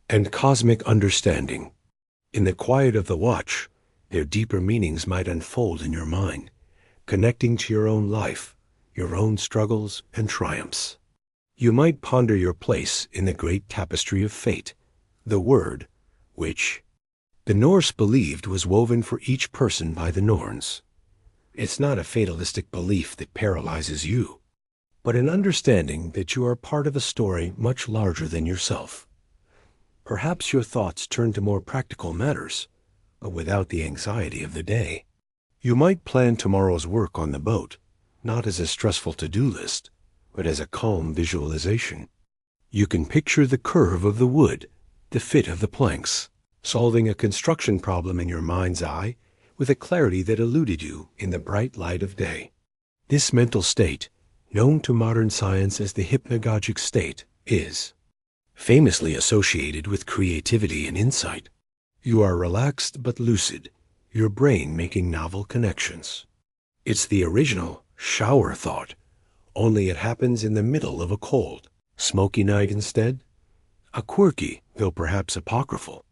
and cosmic understanding. In the quiet of the watch, their deeper meanings might unfold in your mind, connecting to your own life, your own struggles and triumphs. You might ponder your place in the great tapestry of fate, the word, which, the Norse believed was woven for each person by the Norns. It's not a fatalistic belief that paralyzes you, but an understanding that you are part of a story much larger than yourself. Perhaps your thoughts turn to more practical matters, but without the anxiety of the day. You might plan tomorrow's work on the boat, not as a stressful to-do list, but as a calm visualization. You can picture the curve of the wood, the fit of the planks, solving a construction problem in your mind's eye with a clarity that eluded you in the bright light of day. This mental state, known to modern science as the hypnagogic state, is famously associated with creativity and insight. You are relaxed but lucid, your brain making novel connections. It's the original shower thought, only it happens in the middle of a cold, smoky night instead. A quirky, though perhaps apocryphal,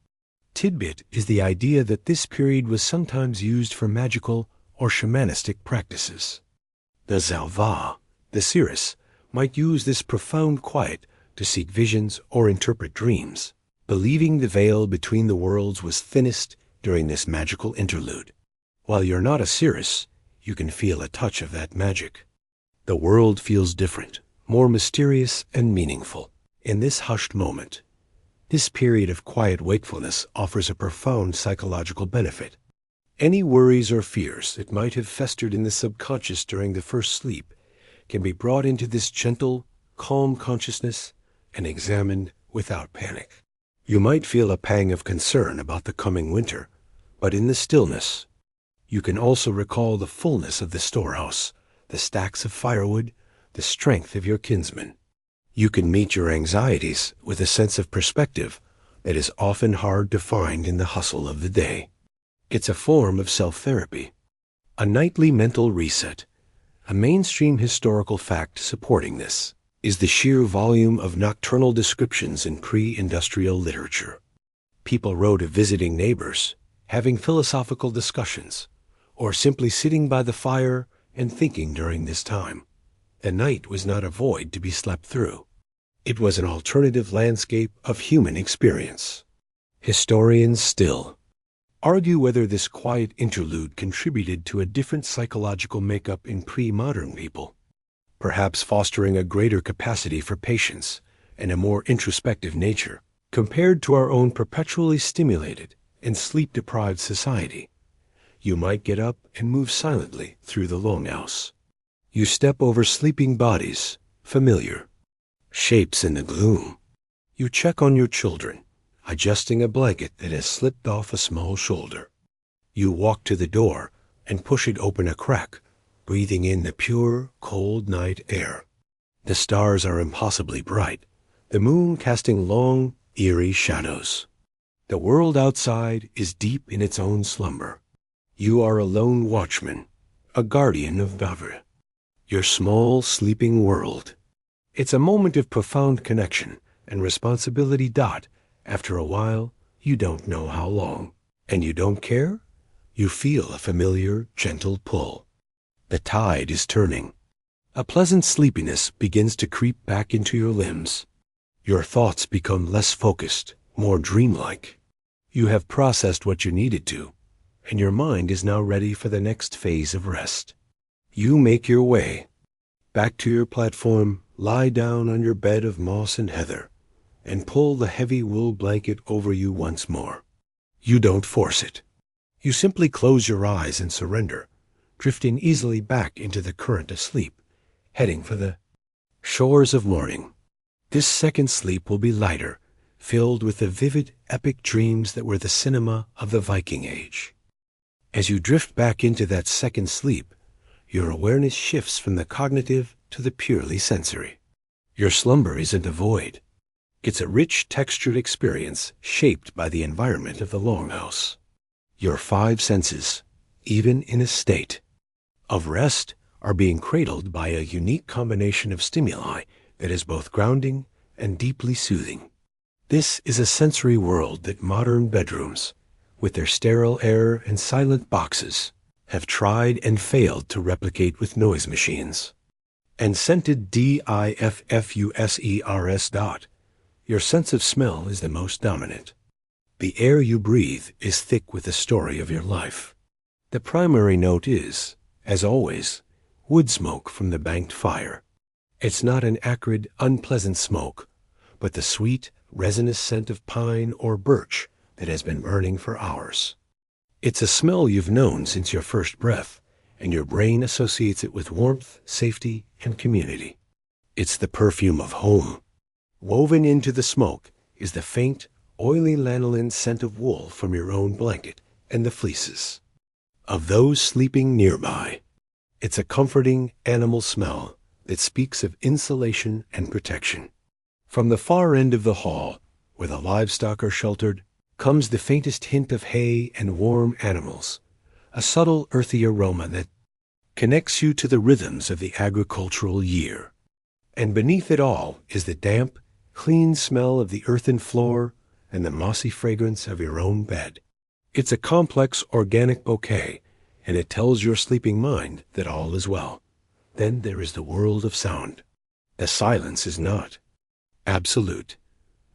tidbit is the idea that this period was sometimes used for magical or shamanistic practices. The Zalva, the seeress, might use this profound quiet to seek visions or interpret dreams, believing the veil between the worlds was thinnest during this magical interlude. While you're not a seeress, you can feel a touch of that magic. The world feels different, more mysterious and meaningful in this hushed moment. This period of quiet wakefulness offers a profound psychological benefit. Any worries or fears that might have festered in the subconscious during the first sleep can be brought into this gentle, calm consciousness and examined without panic. You might feel a pang of concern about the coming winter, but in the stillness, you can also recall the fullness of the storehouse, the stacks of firewood, the strength of your kinsmen. You can meet your anxieties with a sense of perspective that is often hard to find in the hustle of the day. It's a form of self-therapy, a nightly mental reset. A mainstream historical fact supporting this is the sheer volume of nocturnal descriptions in pre-industrial literature. People wrote of visiting neighbors, having philosophical discussions, or simply sitting by the fire and thinking during this time. The night was not a void to be slept through. It was an alternative landscape of human experience. Historians still argue whether this quiet interlude contributed to a different psychological makeup in pre-modern people, perhaps fostering a greater capacity for patience and a more introspective nature, compared to our own perpetually stimulated and sleep-deprived society. You might get up and move silently through the longhouse. You step over sleeping bodies, familiar shapes in the gloom. You check on your children, adjusting a blanket that has slipped off a small shoulder. You walk to the door and push it open a crack, breathing in the pure, cold night air. The stars are impossibly bright, the moon casting long, eerie shadows. The world outside is deep in its own slumber. You are a lone watchman, a guardian of Bavre, your small, sleeping world. It's a moment of profound connection and responsibility. After a while, you don't know how long, and you don't care. You feel a familiar, gentle pull. The tide is turning. A pleasant sleepiness begins to creep back into your limbs. Your thoughts become less focused, more dreamlike. You have processed what you needed to, and your mind is now ready for the next phase of rest. You make your way back to your platform, lie down on your bed of moss and heather, and pull the heavy wool blanket over you once more. You don't force it. You simply close your eyes and surrender, drifting easily back into the current of sleep, heading for the shores of morning. This second sleep will be lighter, filled with the vivid, epic dreams that were the cinema of the Viking Age. As you drift back into that second sleep, your awareness shifts from the cognitive to the purely sensory. Your slumber isn't a void. It's a rich, textured experience shaped by the environment of the longhouse. Your 5 senses, even in a state of rest, are being cradled by a unique combination of stimuli that is both grounding and deeply soothing. This is a sensory world that modern bedrooms, with their sterile air and silent boxes, have tried and failed to replicate with noise machines. And scented diffusers. Your sense of smell is the most dominant. The air you breathe is thick with the story of your life. The primary note is, as always, wood smoke from the banked fire. It's not an acrid, unpleasant smoke, but the sweet, resinous scent of pine or birch that has been burning for hours. It's a smell you've known since your first breath, and your brain associates it with warmth, safety, and community. It's the perfume of home. Woven into the smoke is the faint, oily lanolin scent of wool from your own blanket and the fleeces of those sleeping nearby. It's a comforting animal smell that speaks of insulation and protection. From the far end of the hall, where the livestock are sheltered, comes the faintest hint of hay and warm animals, a subtle earthy aroma that connects you to the rhythms of the agricultural year. And beneath it all is the damp, clean smell of the earthen floor and the mossy fragrance of your own bed. It's a complex organic bouquet, and it tells your sleeping mind that all is well. Then there is the world of sound. The silence is not absolute.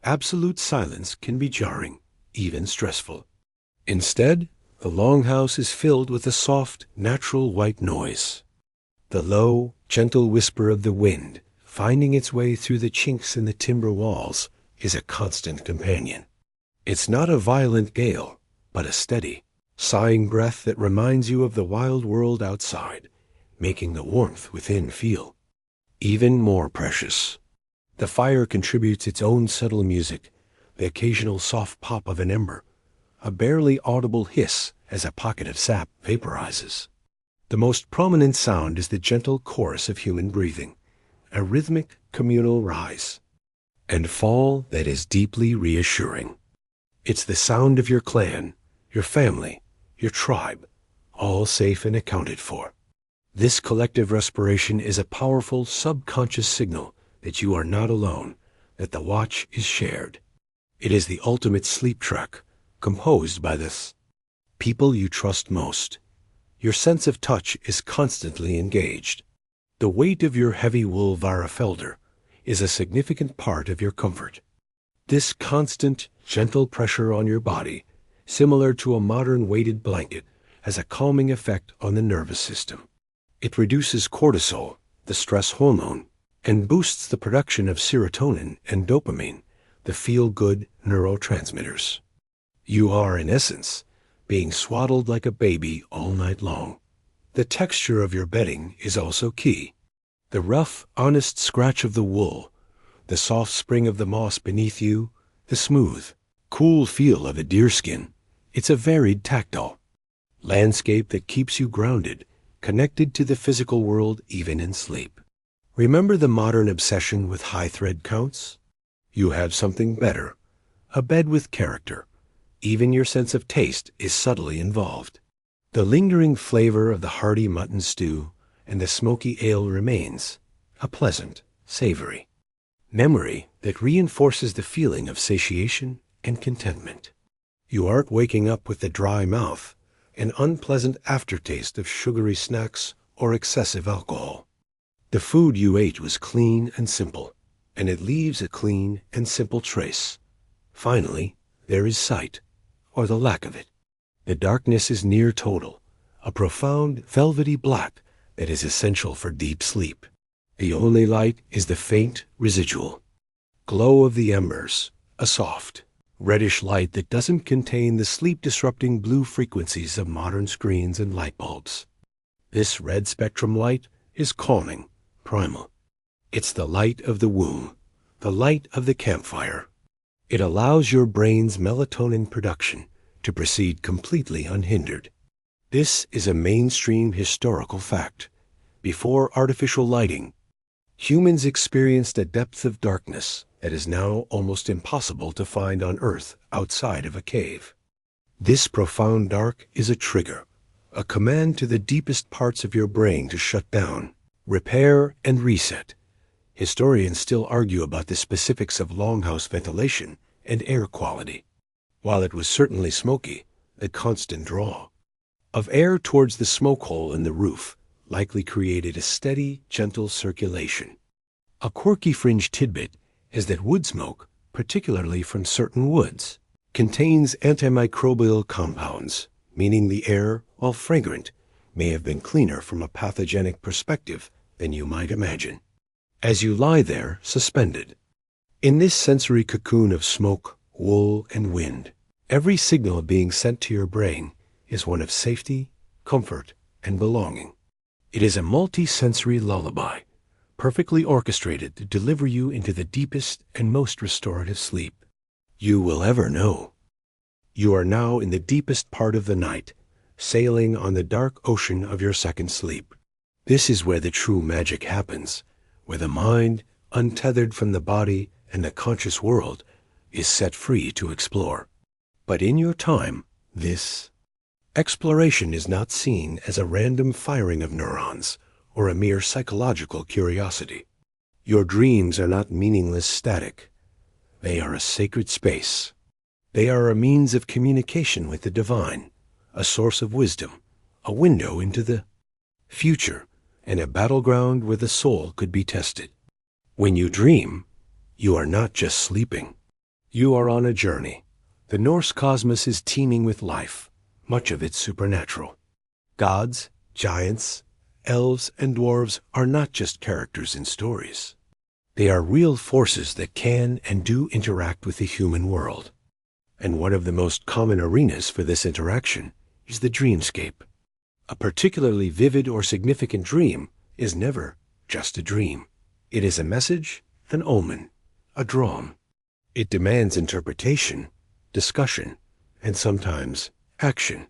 Absolute silence can be jarring, even stressful. Instead, the longhouse is filled with a soft, natural white noise. The low, gentle whisper of the wind, finding its way through the chinks in the timber walls, is a constant companion. It's not a violent gale, but a steady, sighing breath that reminds you of the wild world outside, making the warmth within feel even more precious. The fire contributes its own subtle music, the occasional soft pop of an ember, a barely audible hiss as a pocket of sap vaporizes. The most prominent sound is the gentle chorus of human breathing, a rhythmic communal rise and fall that is deeply reassuring. It's the sound of your clan, your family, your tribe, all safe and accounted for. This collective respiration is a powerful subconscious signal that you are not alone, that the watch is shared. It is the ultimate sleep track, composed by the people you trust most. Your sense of touch is constantly engaged. The weight of your heavy wool Varafelder is a significant part of your comfort. This constant, gentle pressure on your body, similar to a modern weighted blanket, has a calming effect on the nervous system. It reduces cortisol, the stress hormone, and boosts the production of serotonin and dopamine, the feel-good neurotransmitters. You are, in essence, being swaddled like a baby all night long. The texture of your bedding is also key. The rough, honest scratch of the wool, the soft spring of the moss beneath you, the smooth, cool feel of the deerskin. It's a varied tactile landscape that keeps you grounded, connected to the physical world even in sleep. Remember the modern obsession with high thread counts? You have something better, a bed with character. Even your sense of taste is subtly involved. The lingering flavor of the hearty mutton stew and the smoky ale remains, a pleasant, savory memory that reinforces the feeling of satiation and contentment. You aren't waking up with a dry mouth, an unpleasant aftertaste of sugary snacks or excessive alcohol. The food you ate was clean and simple, and it leaves a clean and simple trace. Finally, there is sight, or the lack of it. The darkness is near total, a profound velvety black that is essential for deep sleep. The only light is the faint residual glow of the embers, a soft, reddish light that doesn't contain the sleep-disrupting blue frequencies of modern screens and light bulbs. This red spectrum light is calming, primal. It's the light of the womb, the light of the campfire. It allows your brain's melatonin production to proceed completely unhindered. This is a mainstream historical fact. Before artificial lighting, humans experienced a depth of darkness that is now almost impossible to find on Earth outside of a cave. This profound dark is a trigger, a command to the deepest parts of your brain to shut down, repair, and reset. Historians still argue about the specifics of longhouse ventilation and air quality. While it was certainly smoky, the constant draw of air towards the smoke hole in the roof likely created a steady, gentle circulation. A quirky fringe tidbit is that wood smoke, particularly from certain woods, contains antimicrobial compounds, meaning the air, while fragrant, may have been cleaner from a pathogenic perspective than you might imagine. As you lie there, suspended, in this sensory cocoon of smoke, wool, and wind, every signal being sent to your brain is one of safety, comfort, and belonging. It is a multi-sensory lullaby, perfectly orchestrated to deliver you into the deepest and most restorative sleep you will ever know. You are now in the deepest part of the night, sailing on the dark ocean of your second sleep. This is where the true magic happens, where the mind, untethered from the body and the conscious world, is set free to explore. But in your time, this exploration is not seen as a random firing of neurons or a mere psychological curiosity. Your dreams are not meaningless static. They are a sacred space. They are a means of communication with the divine, a source of wisdom, a window into the future, and a battleground where the soul could be tested. When you dream, you are not just sleeping. You are on a journey. The Norse cosmos is teeming with life, much of it supernatural. Gods, giants, elves, and dwarves are not just characters in stories. They are real forces that can and do interact with the human world. And one of the most common arenas for this interaction is the dreamscape. A particularly vivid or significant dream is never just a dream. It is a message, an omen, a drone. It demands interpretation, discussion, and sometimes action.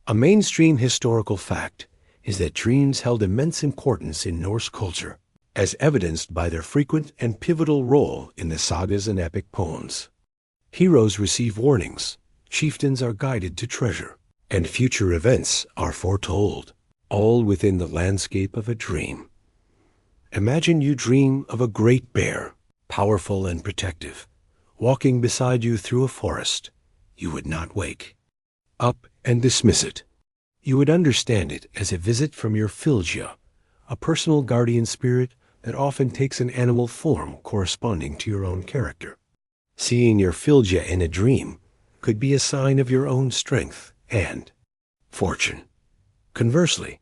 A mainstream historical fact is that dreams held immense importance in Norse culture, as evidenced by their frequent and pivotal role in the sagas and epic poems. Heroes receive warnings, chieftains are guided to treasure, and future events are foretold, all within the landscape of a dream. Imagine you dream of a great bear, powerful and protective, walking beside you through a forest. You would not wake up and dismiss it. You would understand it as a visit from your Fylgja, a personal guardian spirit that often takes an animal form corresponding to your own character. Seeing your Fylgja in a dream could be a sign of your own strength and fortune. Conversely,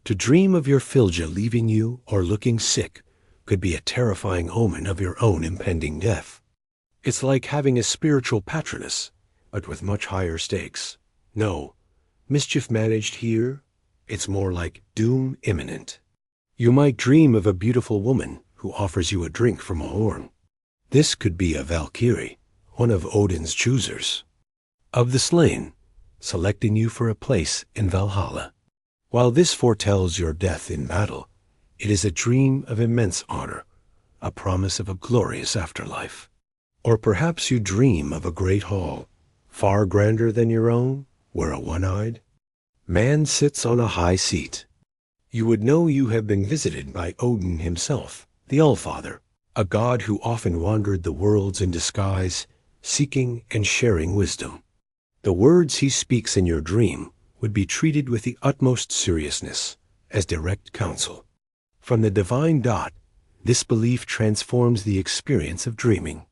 to dream of your Fylgja leaving you or looking sick could be a terrifying omen of your own impending death. It's like having a spiritual patroness, but with much higher stakes. No, mischief managed here, it's more like doom imminent. You might dream of a beautiful woman who offers you a drink from a horn. This could be a Valkyrie, one of Odin's choosers, of the slain, selecting you for a place in Valhalla. While this foretells your death in battle, it is a dream of immense honor, a promise of a glorious afterlife. Or perhaps you dream of a great hall, far grander than your own, where a one-eyed man sits on a high seat. You would know you have been visited by Odin himself, the Allfather, a god who often wandered the worlds in disguise, seeking and sharing wisdom. The words he speaks in your dream would be treated with the utmost seriousness, as direct counsel. From the divine dot, this belief transforms the experience of dreaming.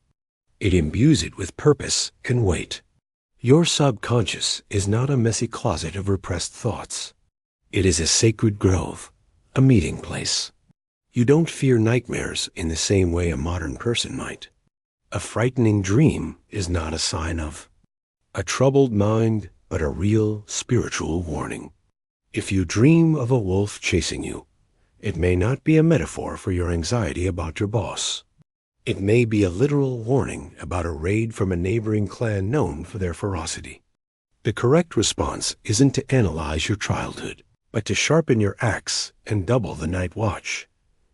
It imbues it with purpose and weight. Your subconscious is not a messy closet of repressed thoughts. It is a sacred grove, a meeting place. You don't fear nightmares in the same way a modern person might. A frightening dream is not a sign of a troubled mind, but a real spiritual warning. If you dream of a wolf chasing you, it may not be a metaphor for your anxiety about your boss. It may be a literal warning about a raid from a neighboring clan known for their ferocity. The correct response isn't to analyze your childhood, but to sharpen your axe and double the night watch.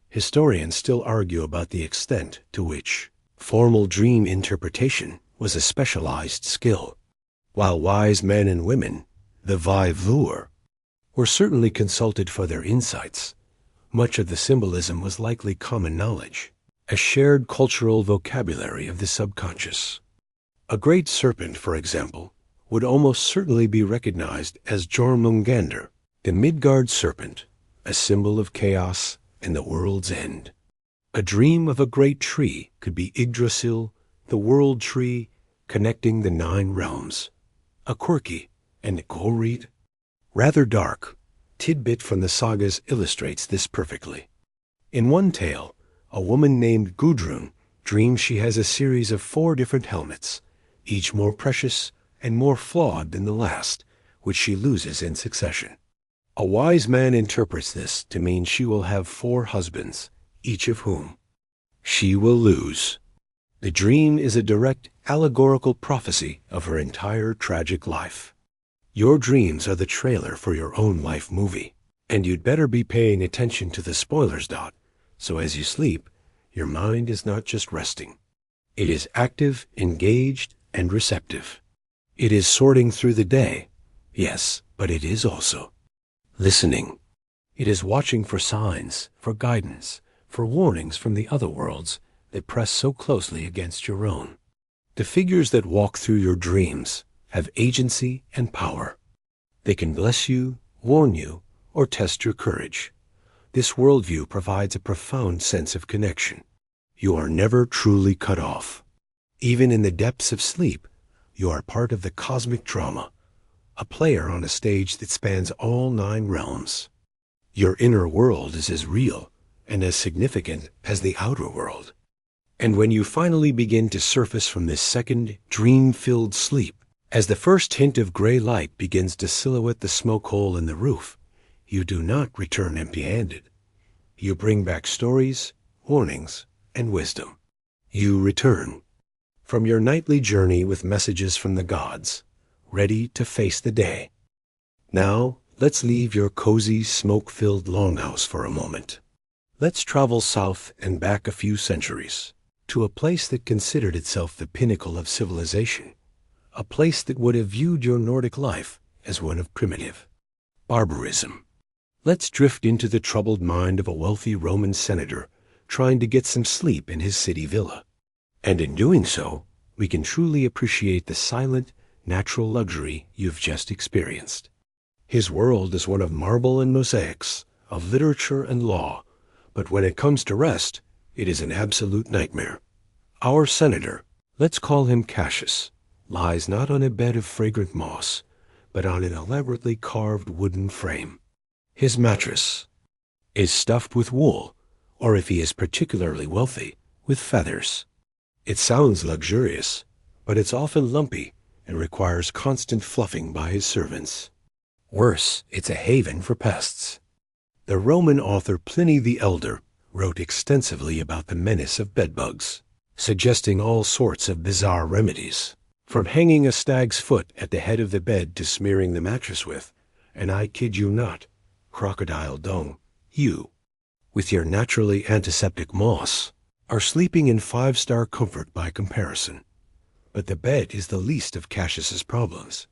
Historians still argue about the extent to which formal dream interpretation was a specialized skill. While wise men and women, the Vaivur, were certainly consulted for their insights, much of the symbolism was likely common knowledge, a shared cultural vocabulary of the subconscious. A great serpent, for example, would almost certainly be recognized as Jormungandr, the Midgard serpent, a symbol of chaos and the world's end. A dream of a great tree could be Yggdrasil, the world tree, Connecting the Nine Realms. A quirky and read, rather dark tidbit from the sagas illustrates this perfectly. In one tale, a woman named Gudrun dreams she has a series of 4 different helmets, each more precious and more flawed than the last, which she loses in succession. A wise man interprets this to mean she will have 4 husbands, each of whom she will lose. The dream is a direct allegorical prophecy of her entire tragic life. Your dreams are the trailer for your own life movie, and you'd better be paying attention to the spoilers. So as you sleep, your mind is not just resting. It is active, engaged, and receptive. It is sorting through the day, yes, but it is also listening. It is watching for signs, for guidance, for warnings from the other worlds that press so closely against your own. The figures that walk through your dreams have agency and power. They can bless you, warn you, or test your courage. This worldview provides a profound sense of connection. You are never truly cut off. Even in the depths of sleep, you are part of the cosmic drama, a player on a stage that spans all 9 realms. Your inner world is as real and as significant as the outer world. And when you finally begin to surface from this second dream-filled sleep, as the first hint of gray light begins to silhouette the smoke hole in the roof, you do not return empty-handed. You bring back stories, warnings, and wisdom. You return from your nightly journey with messages from the gods, ready to face the day. Now, let's leave your cozy, smoke-filled longhouse for a moment. Let's travel south and back a few centuries, to a place that considered itself the pinnacle of civilization, a place that would have viewed your Nordic life as one of primitive barbarism. Let's drift into the troubled mind of a wealthy Roman senator trying to get some sleep in his city villa. And in doing so, we can truly appreciate the silent, natural luxury you've just experienced. His world is one of marble and mosaics, of literature and law, but when it comes to rest, it is an absolute nightmare. Our senator, let's call him Cassius, lies not on a bed of fragrant moss, but on an elaborately carved wooden frame. His mattress is stuffed with wool, or if he is particularly wealthy, with feathers. It sounds luxurious, but it's often lumpy and requires constant fluffing by his servants. Worse, it's a haven for pests. The Roman author Pliny the Elder wrote extensively about the menace of bedbugs, suggesting all sorts of bizarre remedies, from hanging a stag's foot at the head of the bed to smearing the mattress with, and I kid you not, crocodile dung. You, with your naturally antiseptic moss, are sleeping in 5-star comfort by comparison. But the bed is the least of Cassius's problems.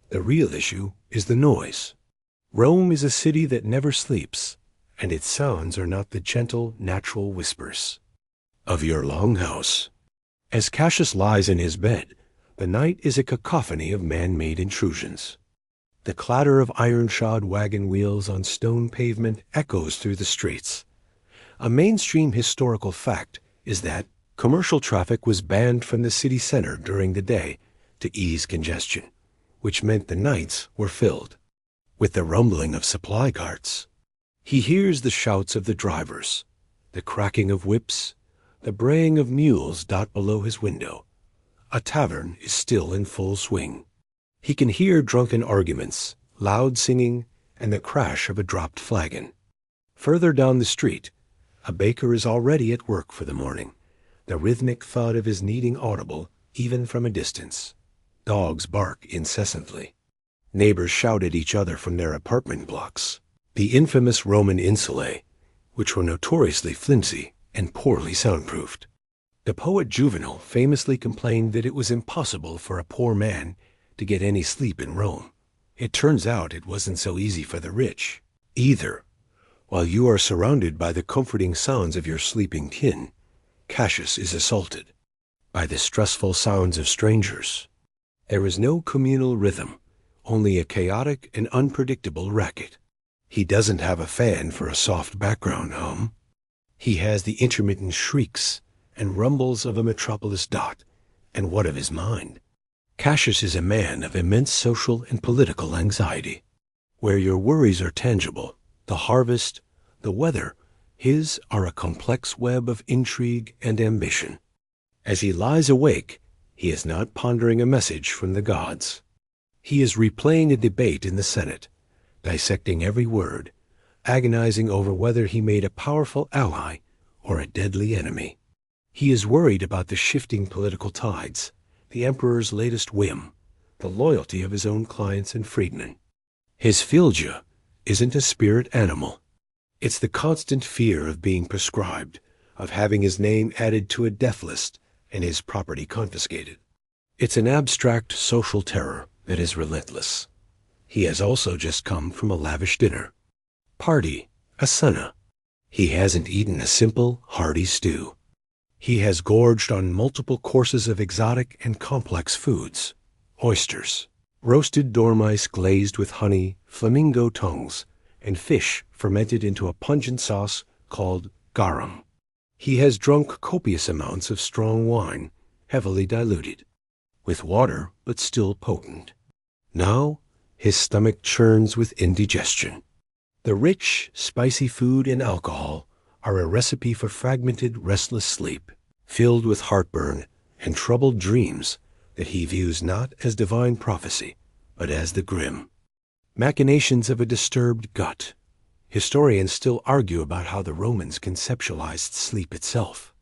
The real issue is the noise. Rome is a city that never sleeps, and its sounds are not the gentle, natural whispers of your longhouse. As Cassius lies in his bed, the night is a cacophony of man-made intrusions. The clatter of iron-shod wagon wheels on stone pavement echoes through the streets. A mainstream historical fact is that commercial traffic was banned from the city center during the day to ease congestion, which meant the nights were filled with the rumbling of supply carts. He hears the shouts of the drivers, the cracking of whips, the braying of mules dot below his window. A tavern is still in full swing. He can hear drunken arguments, loud singing, and the crash of a dropped flagon. Further down the street, a baker is already at work for the morning, the rhythmic thud of his kneading audible even from a distance. Dogs bark incessantly. Neighbors shout at each other from their apartment blocks. The infamous Roman insulae, which were notoriously flimsy and poorly soundproofed. The poet Juvenal famously complained that it was impossible for a poor man to get any sleep in Rome. It turns out it wasn't so easy for the rich either. While you are surrounded by the comforting sounds of your sleeping kin, Cassius is assaulted by the stressful sounds of strangers. There is no communal rhythm, only a chaotic and unpredictable racket. He doesn't have a fan for a soft background hum. He has the intermittent shrieks and rumbles of a metropolis dot, And what of his mind? Cassius is a man of immense social and political anxiety. Where your worries are tangible, the harvest, the weather, his are a complex web of intrigue and ambition. As he lies awake, he is not pondering a message from the gods. He is replaying a debate in the Senate, dissecting every word, agonizing over whether he made a powerful ally or a deadly enemy. He is worried about the shifting political tides, the emperor's latest whim, the loyalty of his own clients and freedmen. His philgia isn't a spirit animal. It's the constant fear of being proscribed, of having his name added to a death list and his property confiscated. It's an abstract social terror that is relentless. He has also just come from a lavish dinner. Party, a cena. He hasn't eaten a simple, hearty stew. He has gorged on multiple courses of exotic and complex foods. Oysters, roasted dormice glazed with honey, flamingo tongues, and fish fermented into a pungent sauce called garum. He has drunk copious amounts of strong wine, heavily diluted, with water but still potent. Now his stomach churns with indigestion. The rich, spicy food and alcohol are a recipe for fragmented, restless sleep, filled with heartburn and troubled dreams that he views not as divine prophecy, but as the grim machinations of a disturbed gut. Historians still argue about how the Romans conceptualized sleep itself.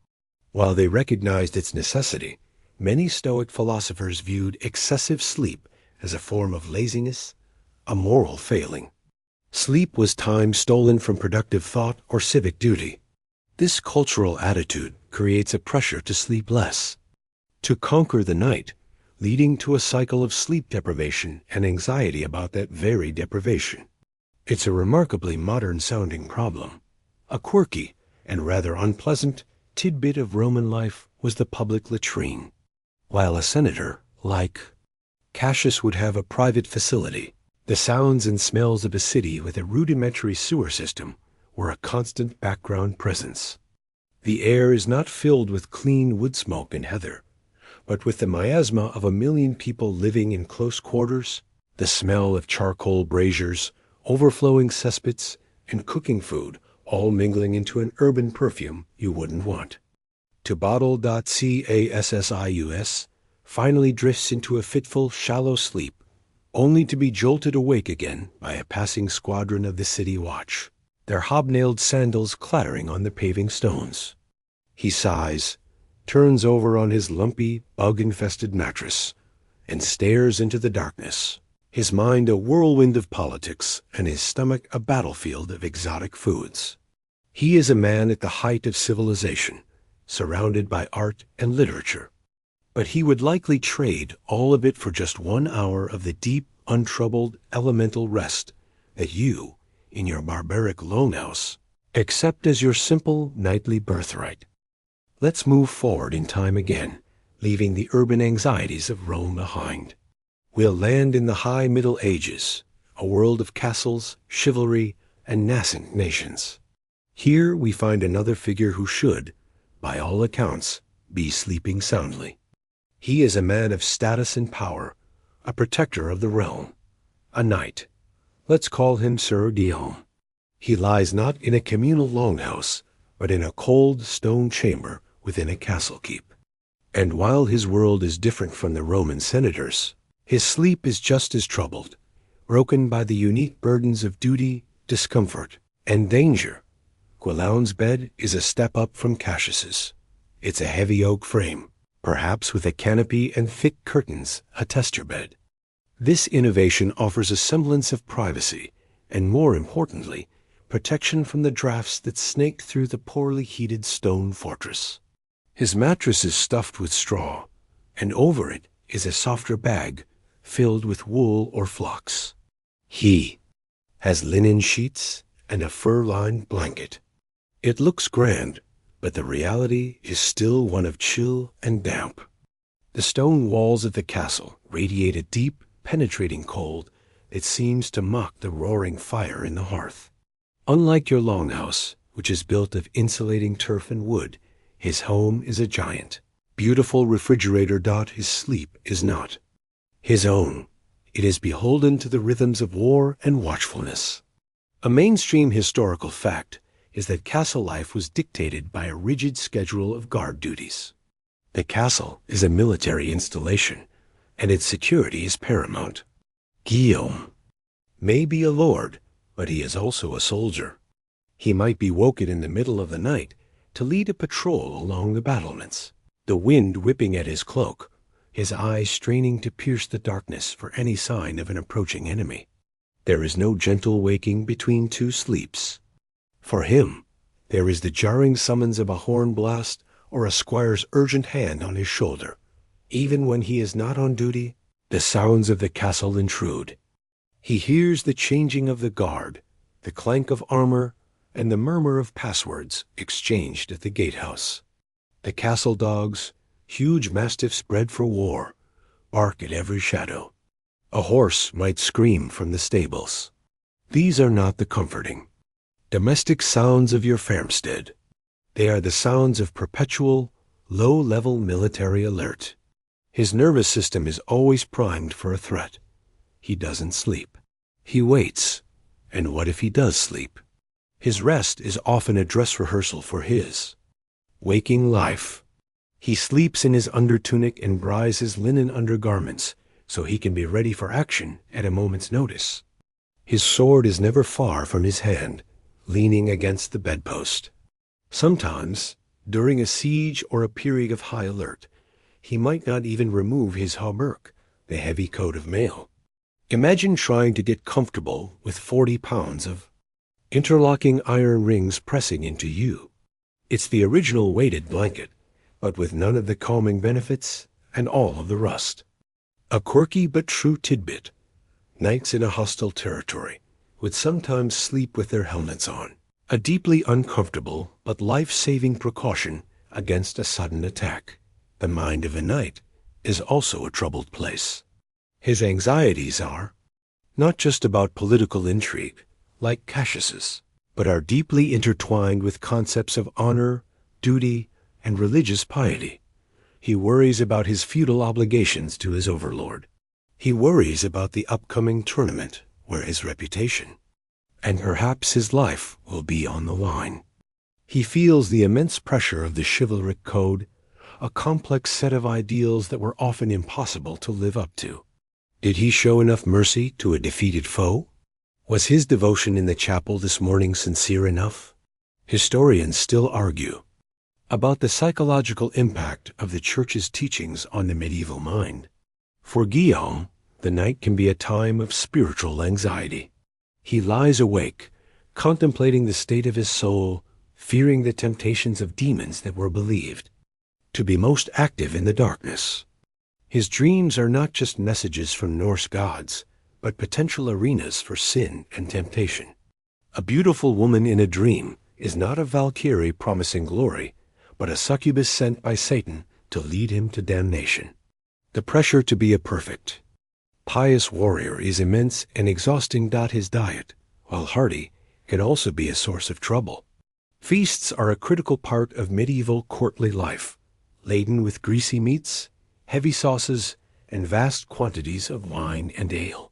While they recognized its necessity, many Stoic philosophers viewed excessive sleep as a form of laziness, a moral failing. Sleep was time stolen from productive thought or civic duty. This cultural attitude creates a pressure to sleep less, to conquer the night, leading to a cycle of sleep deprivation and anxiety about that very deprivation. It's a remarkably modern-sounding problem. A quirky and rather unpleasant tidbit of Roman life was the public latrine. While a senator, like Cassius, would have a private facility, the sounds and smells of a city with a rudimentary sewer system were a constant background presence. The air is not filled with clean wood smoke and heather, but with the miasma of 1,000,000 people living in close quarters, the smell of charcoal braziers, overflowing cesspits, and cooking food all mingling into an urban perfume you wouldn't want. To bottle.cassius finally drifts into a fitful, shallow sleep, only to be jolted awake again by a passing squadron of the city watch, their hobnailed sandals clattering on the paving stones. He sighs, turns over on his lumpy, bug-infested mattress, and stares into the darkness, his mind a whirlwind of politics and his stomach a battlefield of exotic foods. He is a man at the height of civilization, surrounded by art and literature. But he would likely trade all of it for just 1 hour of the deep, untroubled, elemental rest that you, in your barbaric longhouse, accept as your simple nightly birthright. Let's move forward in time again, leaving the urban anxieties of Rome behind. We'll land in the high Middle Ages, a world of castles, chivalry, and nascent nations. Here we find another figure who should, by all accounts, be sleeping soundly. He is a man of status and power, a protector of the realm, a knight. Let's call him Sir Guillaume. He lies not in a communal longhouse, but in a cold stone chamber within a castle keep. And while his world is different from the Roman senators, his sleep is just as troubled, broken by the unique burdens of duty, discomfort, and danger. Guillaume's bed is a step up from Cassius's. It's a heavy oak frame, perhaps with a canopy and thick curtains, a tester bed. This innovation offers a semblance of privacy, and more importantly, protection from the drafts that snake through the poorly heated stone fortress. His mattress is stuffed with straw, and over it is a softer bag filled with wool or flax. He has linen sheets and a fur-lined blanket. It looks grand, but the reality is still one of chill and damp. The stone walls of the castle radiate a deep, penetrating cold that seems to mock the roaring fire in the hearth. Unlike your longhouse, which is built of insulating turf and wood, his home is a giant, beautiful refrigerator. His sleep is not his own. It is beholden to the rhythms of war and watchfulness. A mainstream historical fact is that castle life was dictated by a rigid schedule of guard duties. The castle is a military installation, and its security is paramount. Guillaume may be a lord, but he is also a soldier. He might be woken in the middle of the night to lead a patrol along the battlements, the wind whipping at his cloak, his eyes straining to pierce the darkness for any sign of an approaching enemy. There is no gentle waking between two sleeps. For him, there is the jarring summons of a horn blast or a squire's urgent hand on his shoulder. Even when he is not on duty, the sounds of the castle intrude. He hears the changing of the guard, the clank of armor, and the murmur of passwords exchanged at the gatehouse. The castle dogs, huge mastiffs bred for war, bark at every shadow. A horse might scream from the stables. These are not the comforting, domestic sounds of your farmstead. They are the sounds of perpetual, low-level military alert. His nervous system is always primed for a threat. He doesn't sleep. He waits. And what if he does sleep? His rest is often a dress rehearsal for his waking life. He sleeps in his undertunic and bries his linen undergarments so he can be ready for action at a moment's notice. His sword is never far from his hand, leaning against the bedpost. Sometimes, during a siege or a period of high alert, he might not even remove his hauberk, the heavy coat of mail. Imagine trying to get comfortable with 40 pounds of interlocking iron rings pressing into you. It's the original weighted blanket, but with none of the calming benefits and all of the rust. A quirky but true tidbit: knights in a hostile territory would sometimes sleep with their helmets on, a deeply uncomfortable but life-saving precaution against a sudden attack. The mind of a knight is also a troubled place. His anxieties are not just about political intrigue, like Cassius's, but are deeply intertwined with concepts of honor, duty, and religious piety. He worries about his feudal obligations to his overlord. He worries about the upcoming tournament, where his reputation, and perhaps his life, will be on the line. He feels the immense pressure of the chivalric code, a complex set of ideals that were often impossible to live up to. Did he show enough mercy to a defeated foe? Was his devotion in the chapel this morning sincere enough? Historians still argue about the psychological impact of the Church's teachings on the medieval mind. For Guillaume, the night can be a time of spiritual anxiety. He lies awake, contemplating the state of his soul, fearing the temptations of demons that were believed to be most active in the darkness. His dreams are not just messages from Norse gods, but potential arenas for sin and temptation. A beautiful woman in a dream is not a Valkyrie promising glory, but a succubus sent by Satan to lead him to damnation. The pressure to be a perfect, pious warrior is immense and exhausting. His diet, while hearty, can also be a source of trouble. Feasts are a critical part of medieval courtly life, laden with greasy meats, heavy sauces, and vast quantities of wine and ale.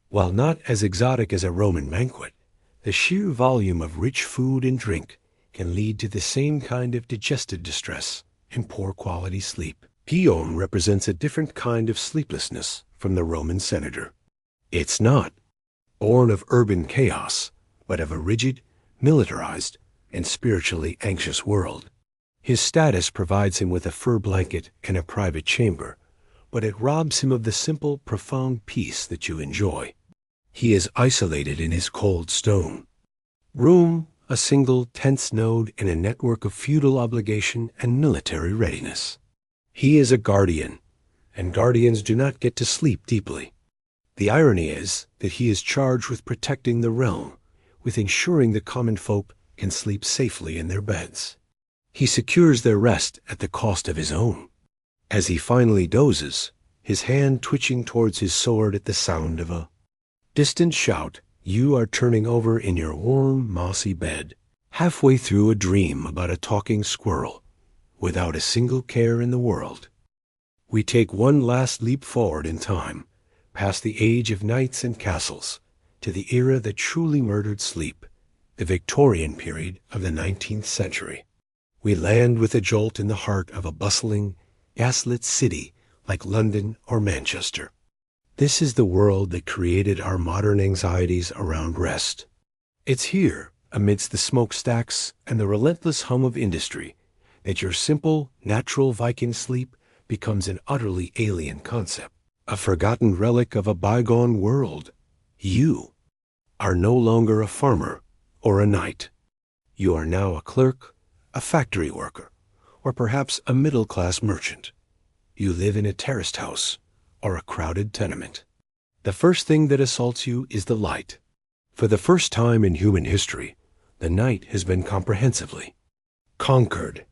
While not as exotic as a Roman banquet, the sheer volume of rich food and drink can lead to the same kind of digestive distress and poor quality sleep. Guillaume represents a different kind of sleeplessness from the Roman senator. It's not born of urban chaos, but of a rigid, militarized, and spiritually anxious world. His status provides him with a fur blanket and a private chamber, but it robs him of the simple, profound peace that you enjoy. He is isolated in his cold stone room, a single tense node in a network of feudal obligation and military readiness. He is a guardian, and guardians do not get to sleep deeply. The irony is that he is charged with protecting the realm, with ensuring the common folk can sleep safely in their beds. He secures their rest at the cost of his own. As he finally dozes, his hand twitching towards his sword at the sound of a distant shout, you are turning over in your warm, mossy bed, halfway through a dream about a talking squirrel, without a single care in the world. We take one last leap forward in time, past the age of knights and castles, to the era that truly murdered sleep, the Victorian period of the 19th century. We land with a jolt in the heart of a bustling, gaslit city like London or Manchester. This is the world that created our modern anxieties around rest. It's here, amidst the smokestacks and the relentless hum of industry, that your simple, natural Viking sleep becomes an utterly alien concept, a forgotten relic of a bygone world. You are no longer a farmer or a knight. You are now a clerk, a factory worker, or perhaps a middle-class merchant. You live in a terraced house or a crowded tenement. The first thing that assaults you is the light. For the first time in human history, the night has been comprehensively conquered.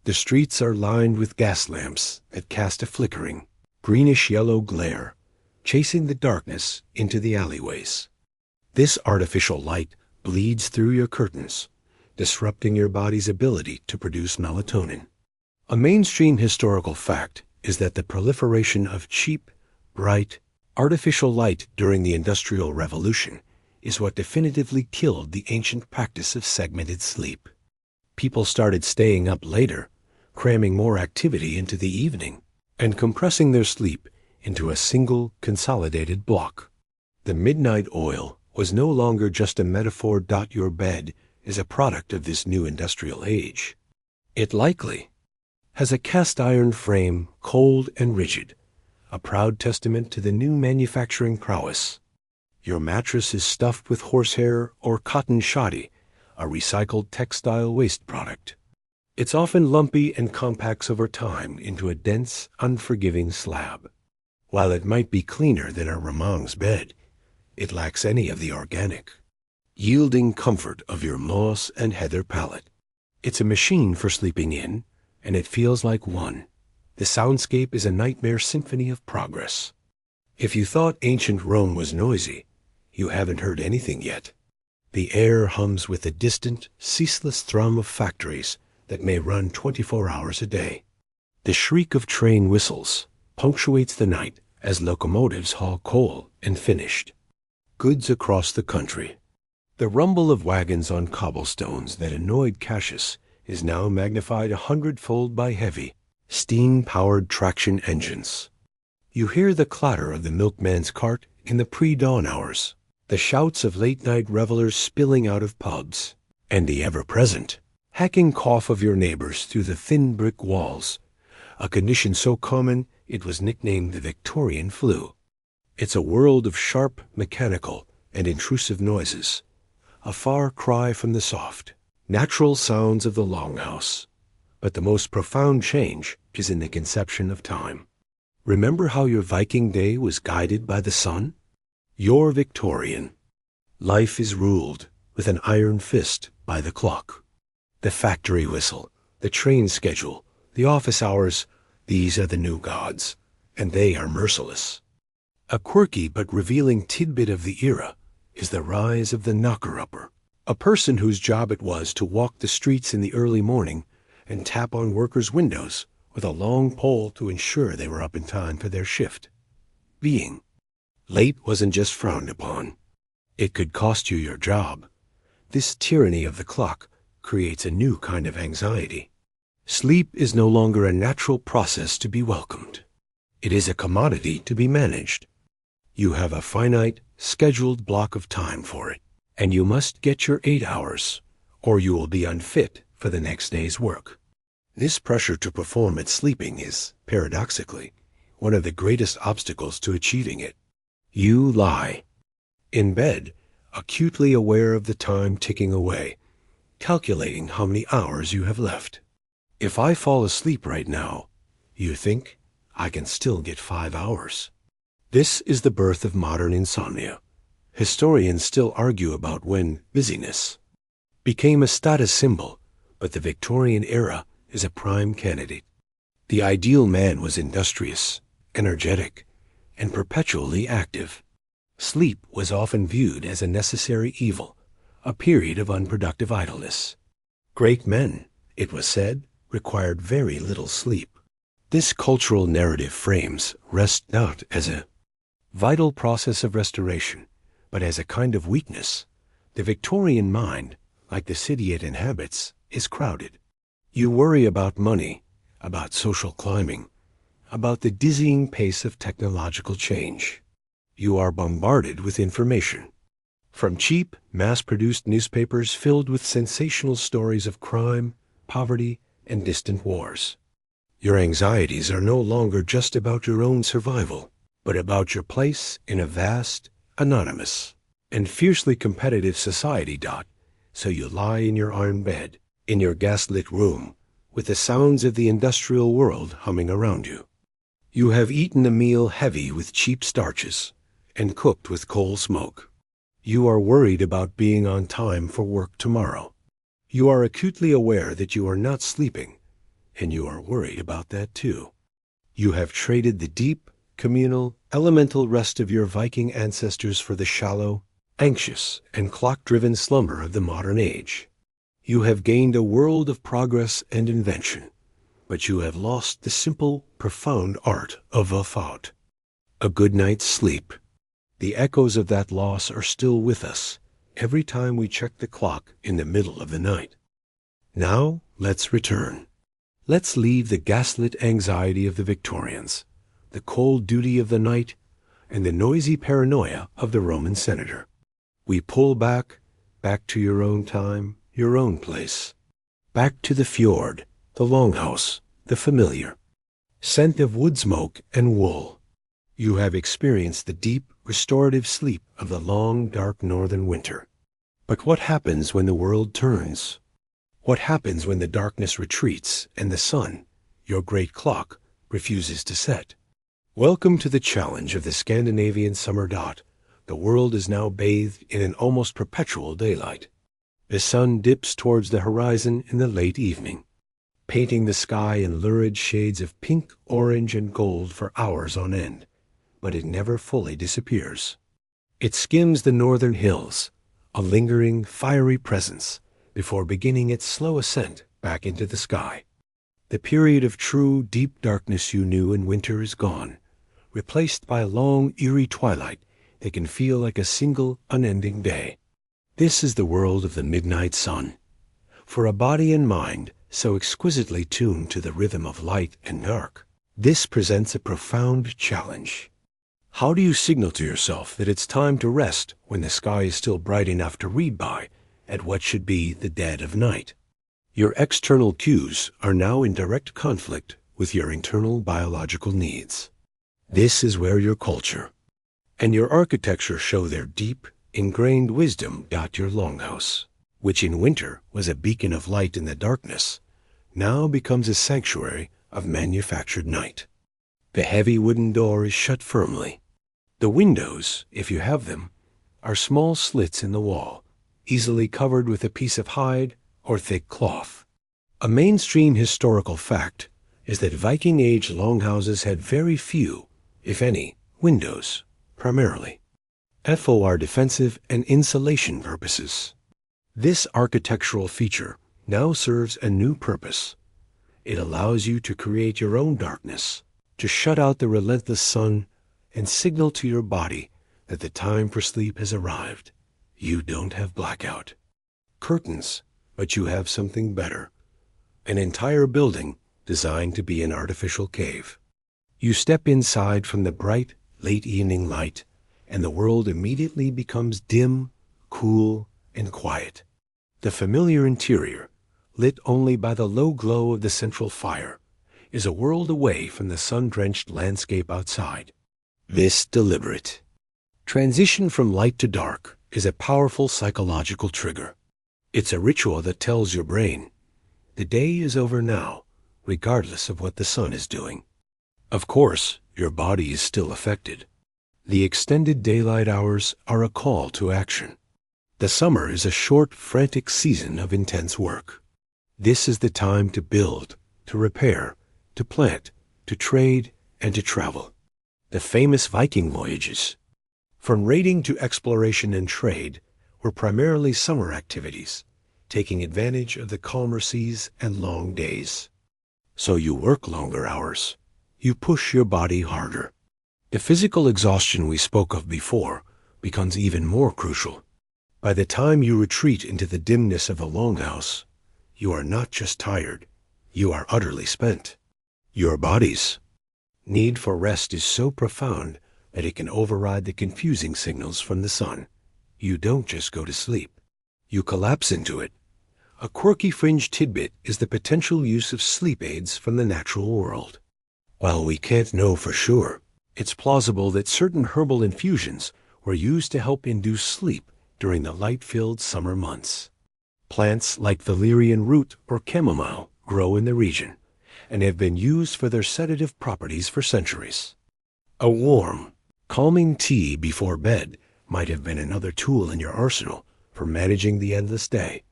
The streets are lined with gas lamps that cast a flickering, greenish-yellow glare, chasing the darkness into the alleyways. This artificial light bleeds through your curtains, disrupting your body's ability to produce melatonin. A mainstream historical fact is that the proliferation of cheap, bright, artificial light during the Industrial Revolution is what definitively killed the ancient practice of segmented sleep. People started staying up later, cramming more activity into the evening, and compressing their sleep into a single, consolidated block. The midnight oil was no longer just a metaphor. Your bed is a product of this new industrial age. It likely has a cast-iron frame, cold and rigid, a proud testament to the new manufacturing prowess. Your mattress is stuffed with horsehair or cotton shoddy, a recycled textile waste product. It's often lumpy and compacts over time into a dense, unforgiving slab. While it might be cleaner than a Ramong's bed, it lacks any of the organic, yielding comfort of your moss and heather pallet. It's a machine for sleeping in, and it feels like one. The soundscape is a nightmare symphony of progress. If you thought ancient Rome was noisy, you haven't heard anything yet. The air hums with the distant, ceaseless thrum of factories that may run 24 hours a day. The shriek of train whistles punctuates the night as locomotives haul coal and finished goods across the country. The rumble of wagons on cobblestones that annoyed Cassius is now magnified 100-fold by heavy, steam-powered traction engines. You hear the clatter of the milkman's cart in the pre-dawn hours, the shouts of late-night revelers spilling out of pubs, and the ever-present hacking cough of your neighbors through the thin brick walls, a condition so common it was nicknamed the Victorian flu. It's a world of sharp, mechanical, and intrusive noises, a far cry from the soft, natural sounds of the longhouse. But the most profound change is in the conception of time. Remember how your Viking day was guided by the sun? You're Victorian. Life is ruled with an iron fist by the clock. The factory whistle, the train schedule, the office hours, these are the new gods, and they are merciless. A quirky but revealing tidbit of the era is the rise of the knocker-upper, a person whose job it was to walk the streets in the early morning and tap on workers' windows with a long pole to ensure they were up in time for their shift. Being late wasn't just frowned upon. It could cost you your job. This tyranny of the clock creates a new kind of anxiety. Sleep is no longer a natural process to be welcomed. It is a commodity to be managed. You have a finite, scheduled block of time for it, and you must get your 8 hours, or you will be unfit for the next day's work. This pressure to perform at sleeping is, paradoxically, one of the greatest obstacles to achieving it. You lie in bed, acutely aware of the time ticking away, calculating how many hours you have left. If I fall asleep right now, you think, I can still get 5 hours. This is the birth of modern insomnia. Historians still argue about when busyness became a status symbol, but the Victorian era is a prime candidate. The ideal man was industrious, energetic, and perpetually active. Sleep was often viewed as a necessary evil, a period of unproductive idleness. Great men, it was said, required very little sleep. This cultural narrative frames rest not as a vital process of restoration, but as a kind of weakness. The Victorian mind, like the city it inhabits, is crowded. You worry about money, about social climbing, about the dizzying pace of technological change. You are bombarded with information, from cheap, mass-produced newspapers filled with sensational stories of crime, poverty, and distant wars. Your anxieties are no longer just about your own survival, but about your place in a vast, anonymous, and fiercely competitive society. So you lie in your iron bed, in your gaslit room, with the sounds of the industrial world humming around you. You have eaten a meal heavy with cheap starches and cooked with coal smoke. You are worried about being on time for work tomorrow. You are acutely aware that you are not sleeping, and you are worried about that too. You have traded the deep, communal, elemental rest of your Viking ancestors for the shallow, anxious, and clock-driven slumber of the modern age. You have gained a world of progress and invention, but you have lost the simple, profound art of thought. A good night's sleep. The echoes of that loss are still with us every time we check the clock in the middle of the night. Now, let's return. Let's leave the gaslit anxiety of the Victorians, the cold duty of the night, and the noisy paranoia of the Roman senator. We pull back to your own time, your own place. Back to the fjord, the longhouse, the familiar scent of wood smoke and wool. You have experienced the deep, restorative sleep of the long, dark northern winter. But what happens when the world turns? What happens when the darkness retreats and the sun, your great clock, refuses to set? Welcome to the challenge of the Scandinavian summer. The world is now bathed in an almost perpetual daylight. The sun dips towards the horizon in the late evening, painting the sky in lurid shades of pink, orange, and gold for hours on end, but it never fully disappears. It skims the northern hills, a lingering, fiery presence, before beginning its slow ascent back into the sky. The period of true, deep darkness you knew in winter is gone, replaced by a long, eerie twilight that can feel like a single, unending day. This is the world of the midnight sun. For a body and mind so exquisitely tuned to the rhythm of light and dark, this presents a profound challenge. How do you signal to yourself that it's time to rest when the sky is still bright enough to read by at what should be the dead of night? Your external cues are now in direct conflict with your internal biological needs. This is where your culture and your architecture show their deep, ingrained wisdom. Your longhouse, which in winter was a beacon of light in the darkness, now becomes a sanctuary of manufactured night. The heavy wooden door is shut firmly. The windows, if you have them, are small slits in the wall, easily covered with a piece of hide or thick cloth. A mainstream historical fact is that Viking-age longhouses had very few, if any, windows, primarily, for defensive and insulation purposes. This architectural feature now serves a new purpose. It allows you to create your own darkness, to shut out the relentless sun and signal to your body that the time for sleep has arrived. You don't have blackout curtains, but you have something better. An entire building designed to be an artificial cave. You step inside from the bright, late evening light, and the world immediately becomes dim, cool, and quiet. The familiar interior, lit only by the low glow of the central fire, is a world away from the sun-drenched landscape outside. This deliberate transition from light to dark is a powerful psychological trigger. It's a ritual that tells your brain, the day is over now, regardless of what the sun is doing. Of course, your body is still affected. The extended daylight hours are a call to action. The summer is a short, frantic season of intense work. This is the time to build, to repair, to plant, to trade, and to travel. The famous Viking voyages, from raiding to exploration and trade, were primarily summer activities, taking advantage of the calmer seas and long days. So you work longer hours. You push your body harder. The physical exhaustion we spoke of before becomes even more crucial. By the time you retreat into the dimness of a longhouse, you are not just tired, you are utterly spent. Your body's need for rest is so profound that it can override the confusing signals from the sun. You don't just go to sleep, you collapse into it. A quirky fringe tidbit is the potential use of sleep aids from the natural world. While we can't know for sure, it's plausible that certain herbal infusions were used to help induce sleep during the light-filled summer months. Plants like valerian root or chamomile grow in the region and have been used for their sedative properties for centuries. A warm, calming tea before bed might have been another tool in your arsenal for managing the endless day.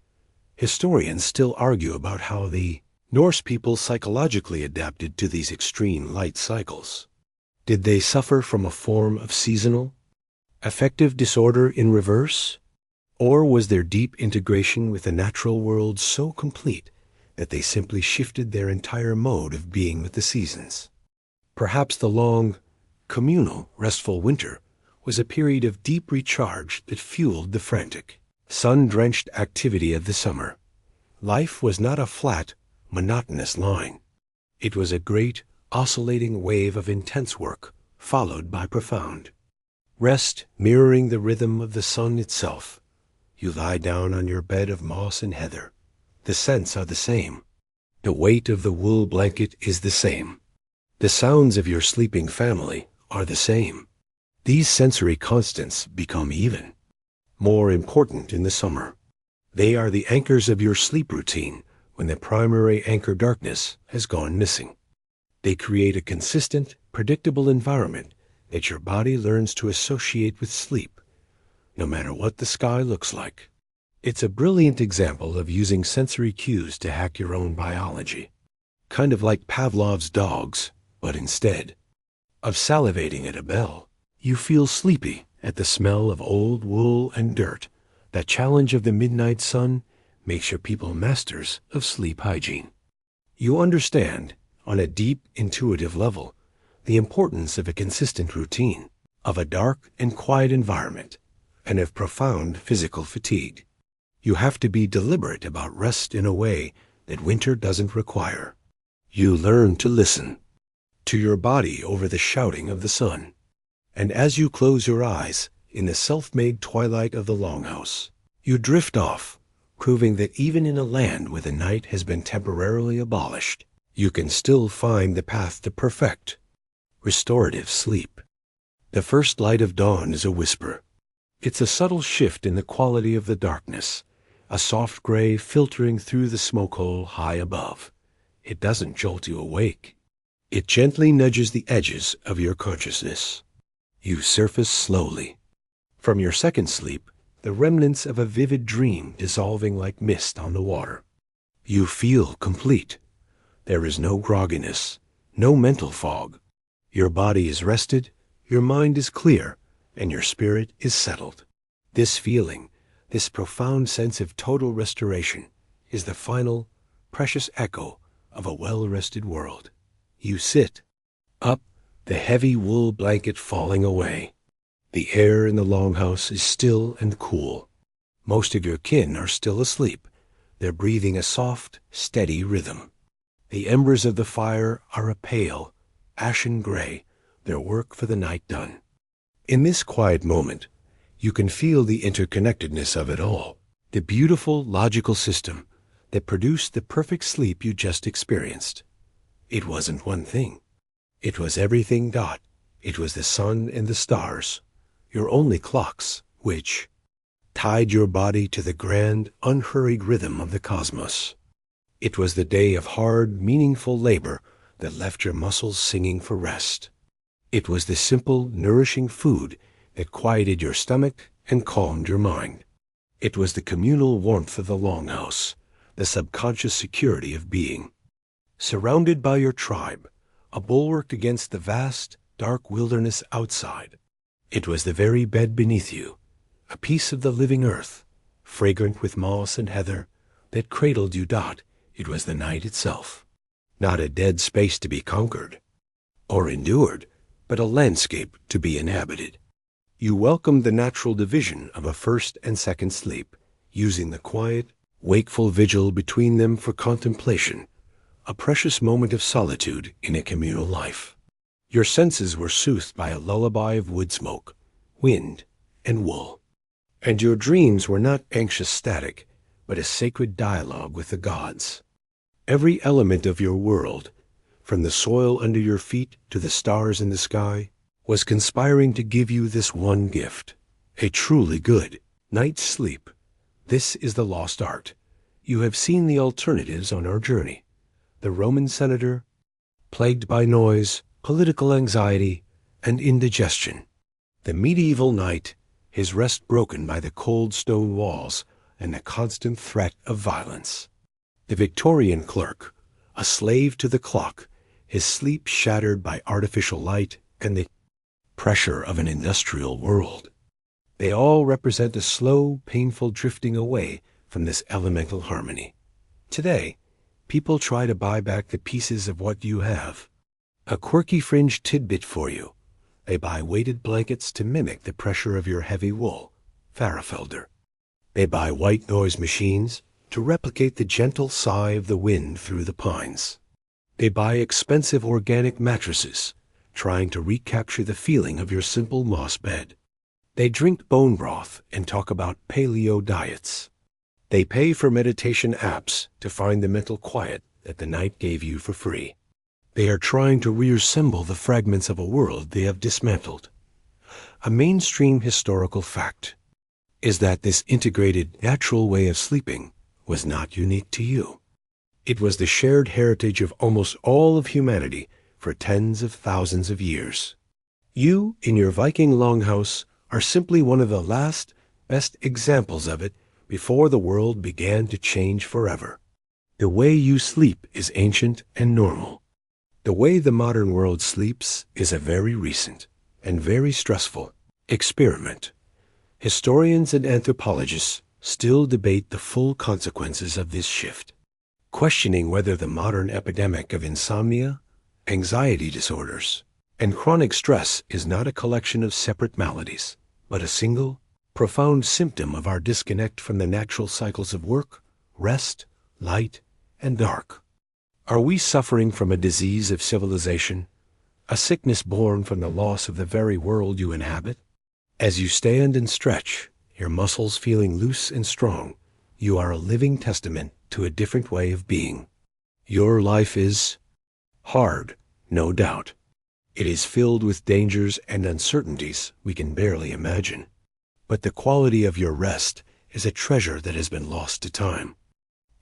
Historians still argue about how the Norse people psychologically adapted to these extreme light cycles. Did they suffer from a form of seasonal, affective disorder in reverse? Or was their deep integration with the natural world so complete that they simply shifted their entire mode of being with the seasons? Perhaps the long, communal, restful winter was a period of deep recharge that fueled the frantic, sun-drenched activity of the summer. Life was not a flat, monotonous line. It was a great, oscillating wave of intense work, followed by profound rest, mirroring the rhythm of the sun itself. You lie down on your bed of moss and heather. The scents are the same. The weight of the wool blanket is the same. The sounds of your sleeping family are the same. These sensory constants become even more important in the summer. They are the anchors of your sleep routine when the primary anchor darkness has gone missing. They create a consistent, predictable environment that your body learns to associate with sleep, no matter what the sky looks like. It's a brilliant example of using sensory cues to hack your own biology. Kind of like Pavlov's dogs, but instead of salivating at a bell, you feel sleepy at the smell of old wool and dirt. That challenge of the midnight sun makes your people masters of sleep hygiene. You understand, on a deep, intuitive level, the importance of a consistent routine, of a dark and quiet environment, and of profound physical fatigue. You have to be deliberate about rest in a way that winter doesn't require. You learn to listen to your body over the shouting of the sun. And as you close your eyes in the self-made twilight of the longhouse, you drift off, proving that even in a land where the night has been temporarily abolished, you can still find the path to perfect, restorative sleep. The first light of dawn is a whisper. It's a subtle shift in the quality of the darkness, a soft gray filtering through the smoke hole high above. It doesn't jolt you awake. It gently nudges the edges of your consciousness. You surface slowly. From your second sleep, the remnants of a vivid dream dissolving like mist on the water. You feel complete. There is no grogginess, no mental fog. Your body is rested, your mind is clear, and your spirit is settled. This feeling, this profound sense of total restoration, is the final, precious echo of a well-rested world. You sit up, the heavy wool blanket falling away. The air in the longhouse is still and cool. Most of your kin are still asleep. They're breathing a soft, steady rhythm. The embers of the fire are a pale, ashen gray, their work for the night done. In this quiet moment, you can feel the interconnectedness of it all, the beautiful logical system that produced the perfect sleep you just experienced. It wasn't one thing. It was everything. It was the sun and the stars, your only clocks, which tied your body to the grand, unhurried rhythm of the cosmos. It was the day of hard, meaningful labor that left your muscles singing for rest. It was the simple, nourishing food that quieted your stomach and calmed your mind. It was the communal warmth of the longhouse, the subconscious security of being. Surrounded by your tribe, a bulwark against the vast, dark wilderness outside. It was the very bed beneath you, a piece of the living earth, fragrant with moss and heather, that cradled you. It was the night itself. not a dead space to be conquered or endured, but a landscape to be inhabited. You welcome the natural division of a first and second sleep, using the quiet, wakeful vigil between them for contemplation, a precious moment of solitude in a communal life. Your senses were soothed by a lullaby of wood smoke, wind, and wool. And your dreams were not anxious static, but a sacred dialogue with the gods. Every element of your world, from the soil under your feet to the stars in the sky, was conspiring to give you this one gift, a truly good night's sleep. This is the lost art. You have seen the alternatives on our journey. The Roman senator, plagued by noise, political anxiety, and indigestion. The medieval knight, his rest broken by the cold stone walls and the constant threat of violence. The Victorian clerk, a slave to the clock, his sleep shattered by artificial light and the pressure of an industrial world. They all represent a slow, painful drifting away from this elemental harmony. Today, people try to buy back the pieces of what you have. A quirky fringe tidbit for you. They buy weighted blankets to mimic the pressure of your heavy wool, Fahrenfelder. They buy white noise machines to replicate the gentle sigh of the wind through the pines. They buy expensive organic mattresses, trying to recapture the feeling of your simple moss bed. They drink bone broth and talk about paleo diets. They pay for meditation apps to find the mental quiet that the night gave you for free. They are trying to reassemble the fragments of a world they have dismantled. A mainstream historical fact is that this integrated, natural way of sleeping was not unique to you. It was the shared heritage of almost all of humanity for tens of thousands of years. You, in your Viking longhouse, are simply one of the last, best examples of it before the world began to change forever. The way you sleep is ancient and normal. The way the modern world sleeps is a very recent and very stressful experiment. Historians and anthropologists still debate the full consequences of this shift, questioning whether the modern epidemic of insomnia, anxiety disorders, and chronic stress is not a collection of separate maladies, but a single, profound symptom of our disconnect from the natural cycles of work, rest, light, and dark. Are we suffering from a disease of civilization, a sickness born from the loss of the very world you inhabit? As you stand and stretch, your muscles feeling loose and strong, you are a living testament to a different way of being. Your life is hard, no doubt. It is filled with dangers and uncertainties we can barely imagine. But the quality of your rest is a treasure that has been lost to time.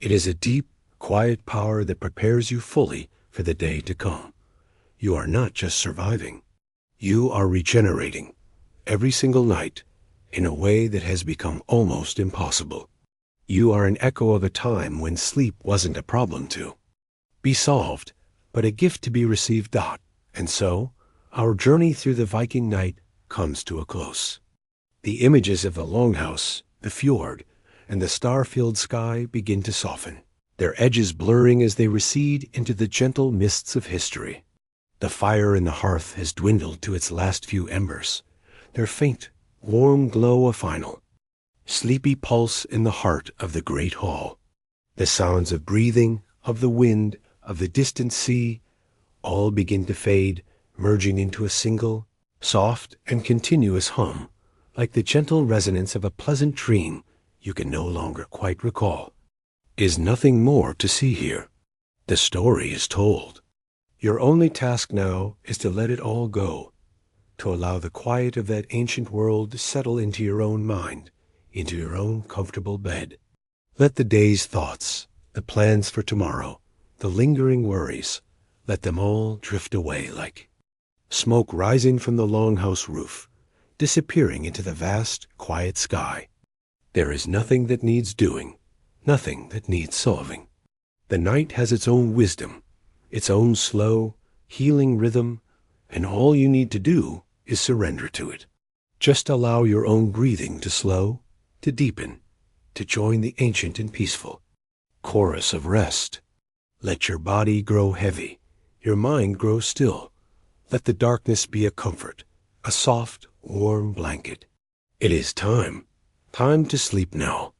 It is a deep, quiet power that prepares you fully for the day to come. You are not just surviving. You are regenerating every single night in a way that has become almost impossible. You are an echo of a time when sleep wasn't a problem to be solved, but a gift to be received. And so, our journey through the Viking night comes to a close. The images of the longhouse, the fjord, and the star-filled sky begin to soften, their edges blurring as they recede into the gentle mists of history. The fire in the hearth has dwindled to its last few embers, their faint, warm glow a final, sleepy pulse in the heart of the great hall. The sounds of breathing, of the wind, of the distant sea, all begin to fade, merging into a single, soft and continuous hum, like the gentle resonance of a pleasant dream you can no longer quite recall. Is nothing more to see here. The story is told. Your only task now is to let it all go, to allow the quiet of that ancient world to settle into your own mind, into your own comfortable bed. Let the day's thoughts, the plans for tomorrow, the lingering worries, let them all drift away like smoke rising from the longhouse roof, disappearing into the vast, quiet sky. There is nothing that needs doing, nothing that needs solving. The night has its own wisdom, its own slow, healing rhythm, and all you need to do is surrender to it. Just allow your own breathing to slow, to deepen, to join the ancient and peaceful chorus of rest. Let your body grow heavy, your mind grow still. Let the darkness be a comfort, a soft, warm blanket. It is time to sleep now.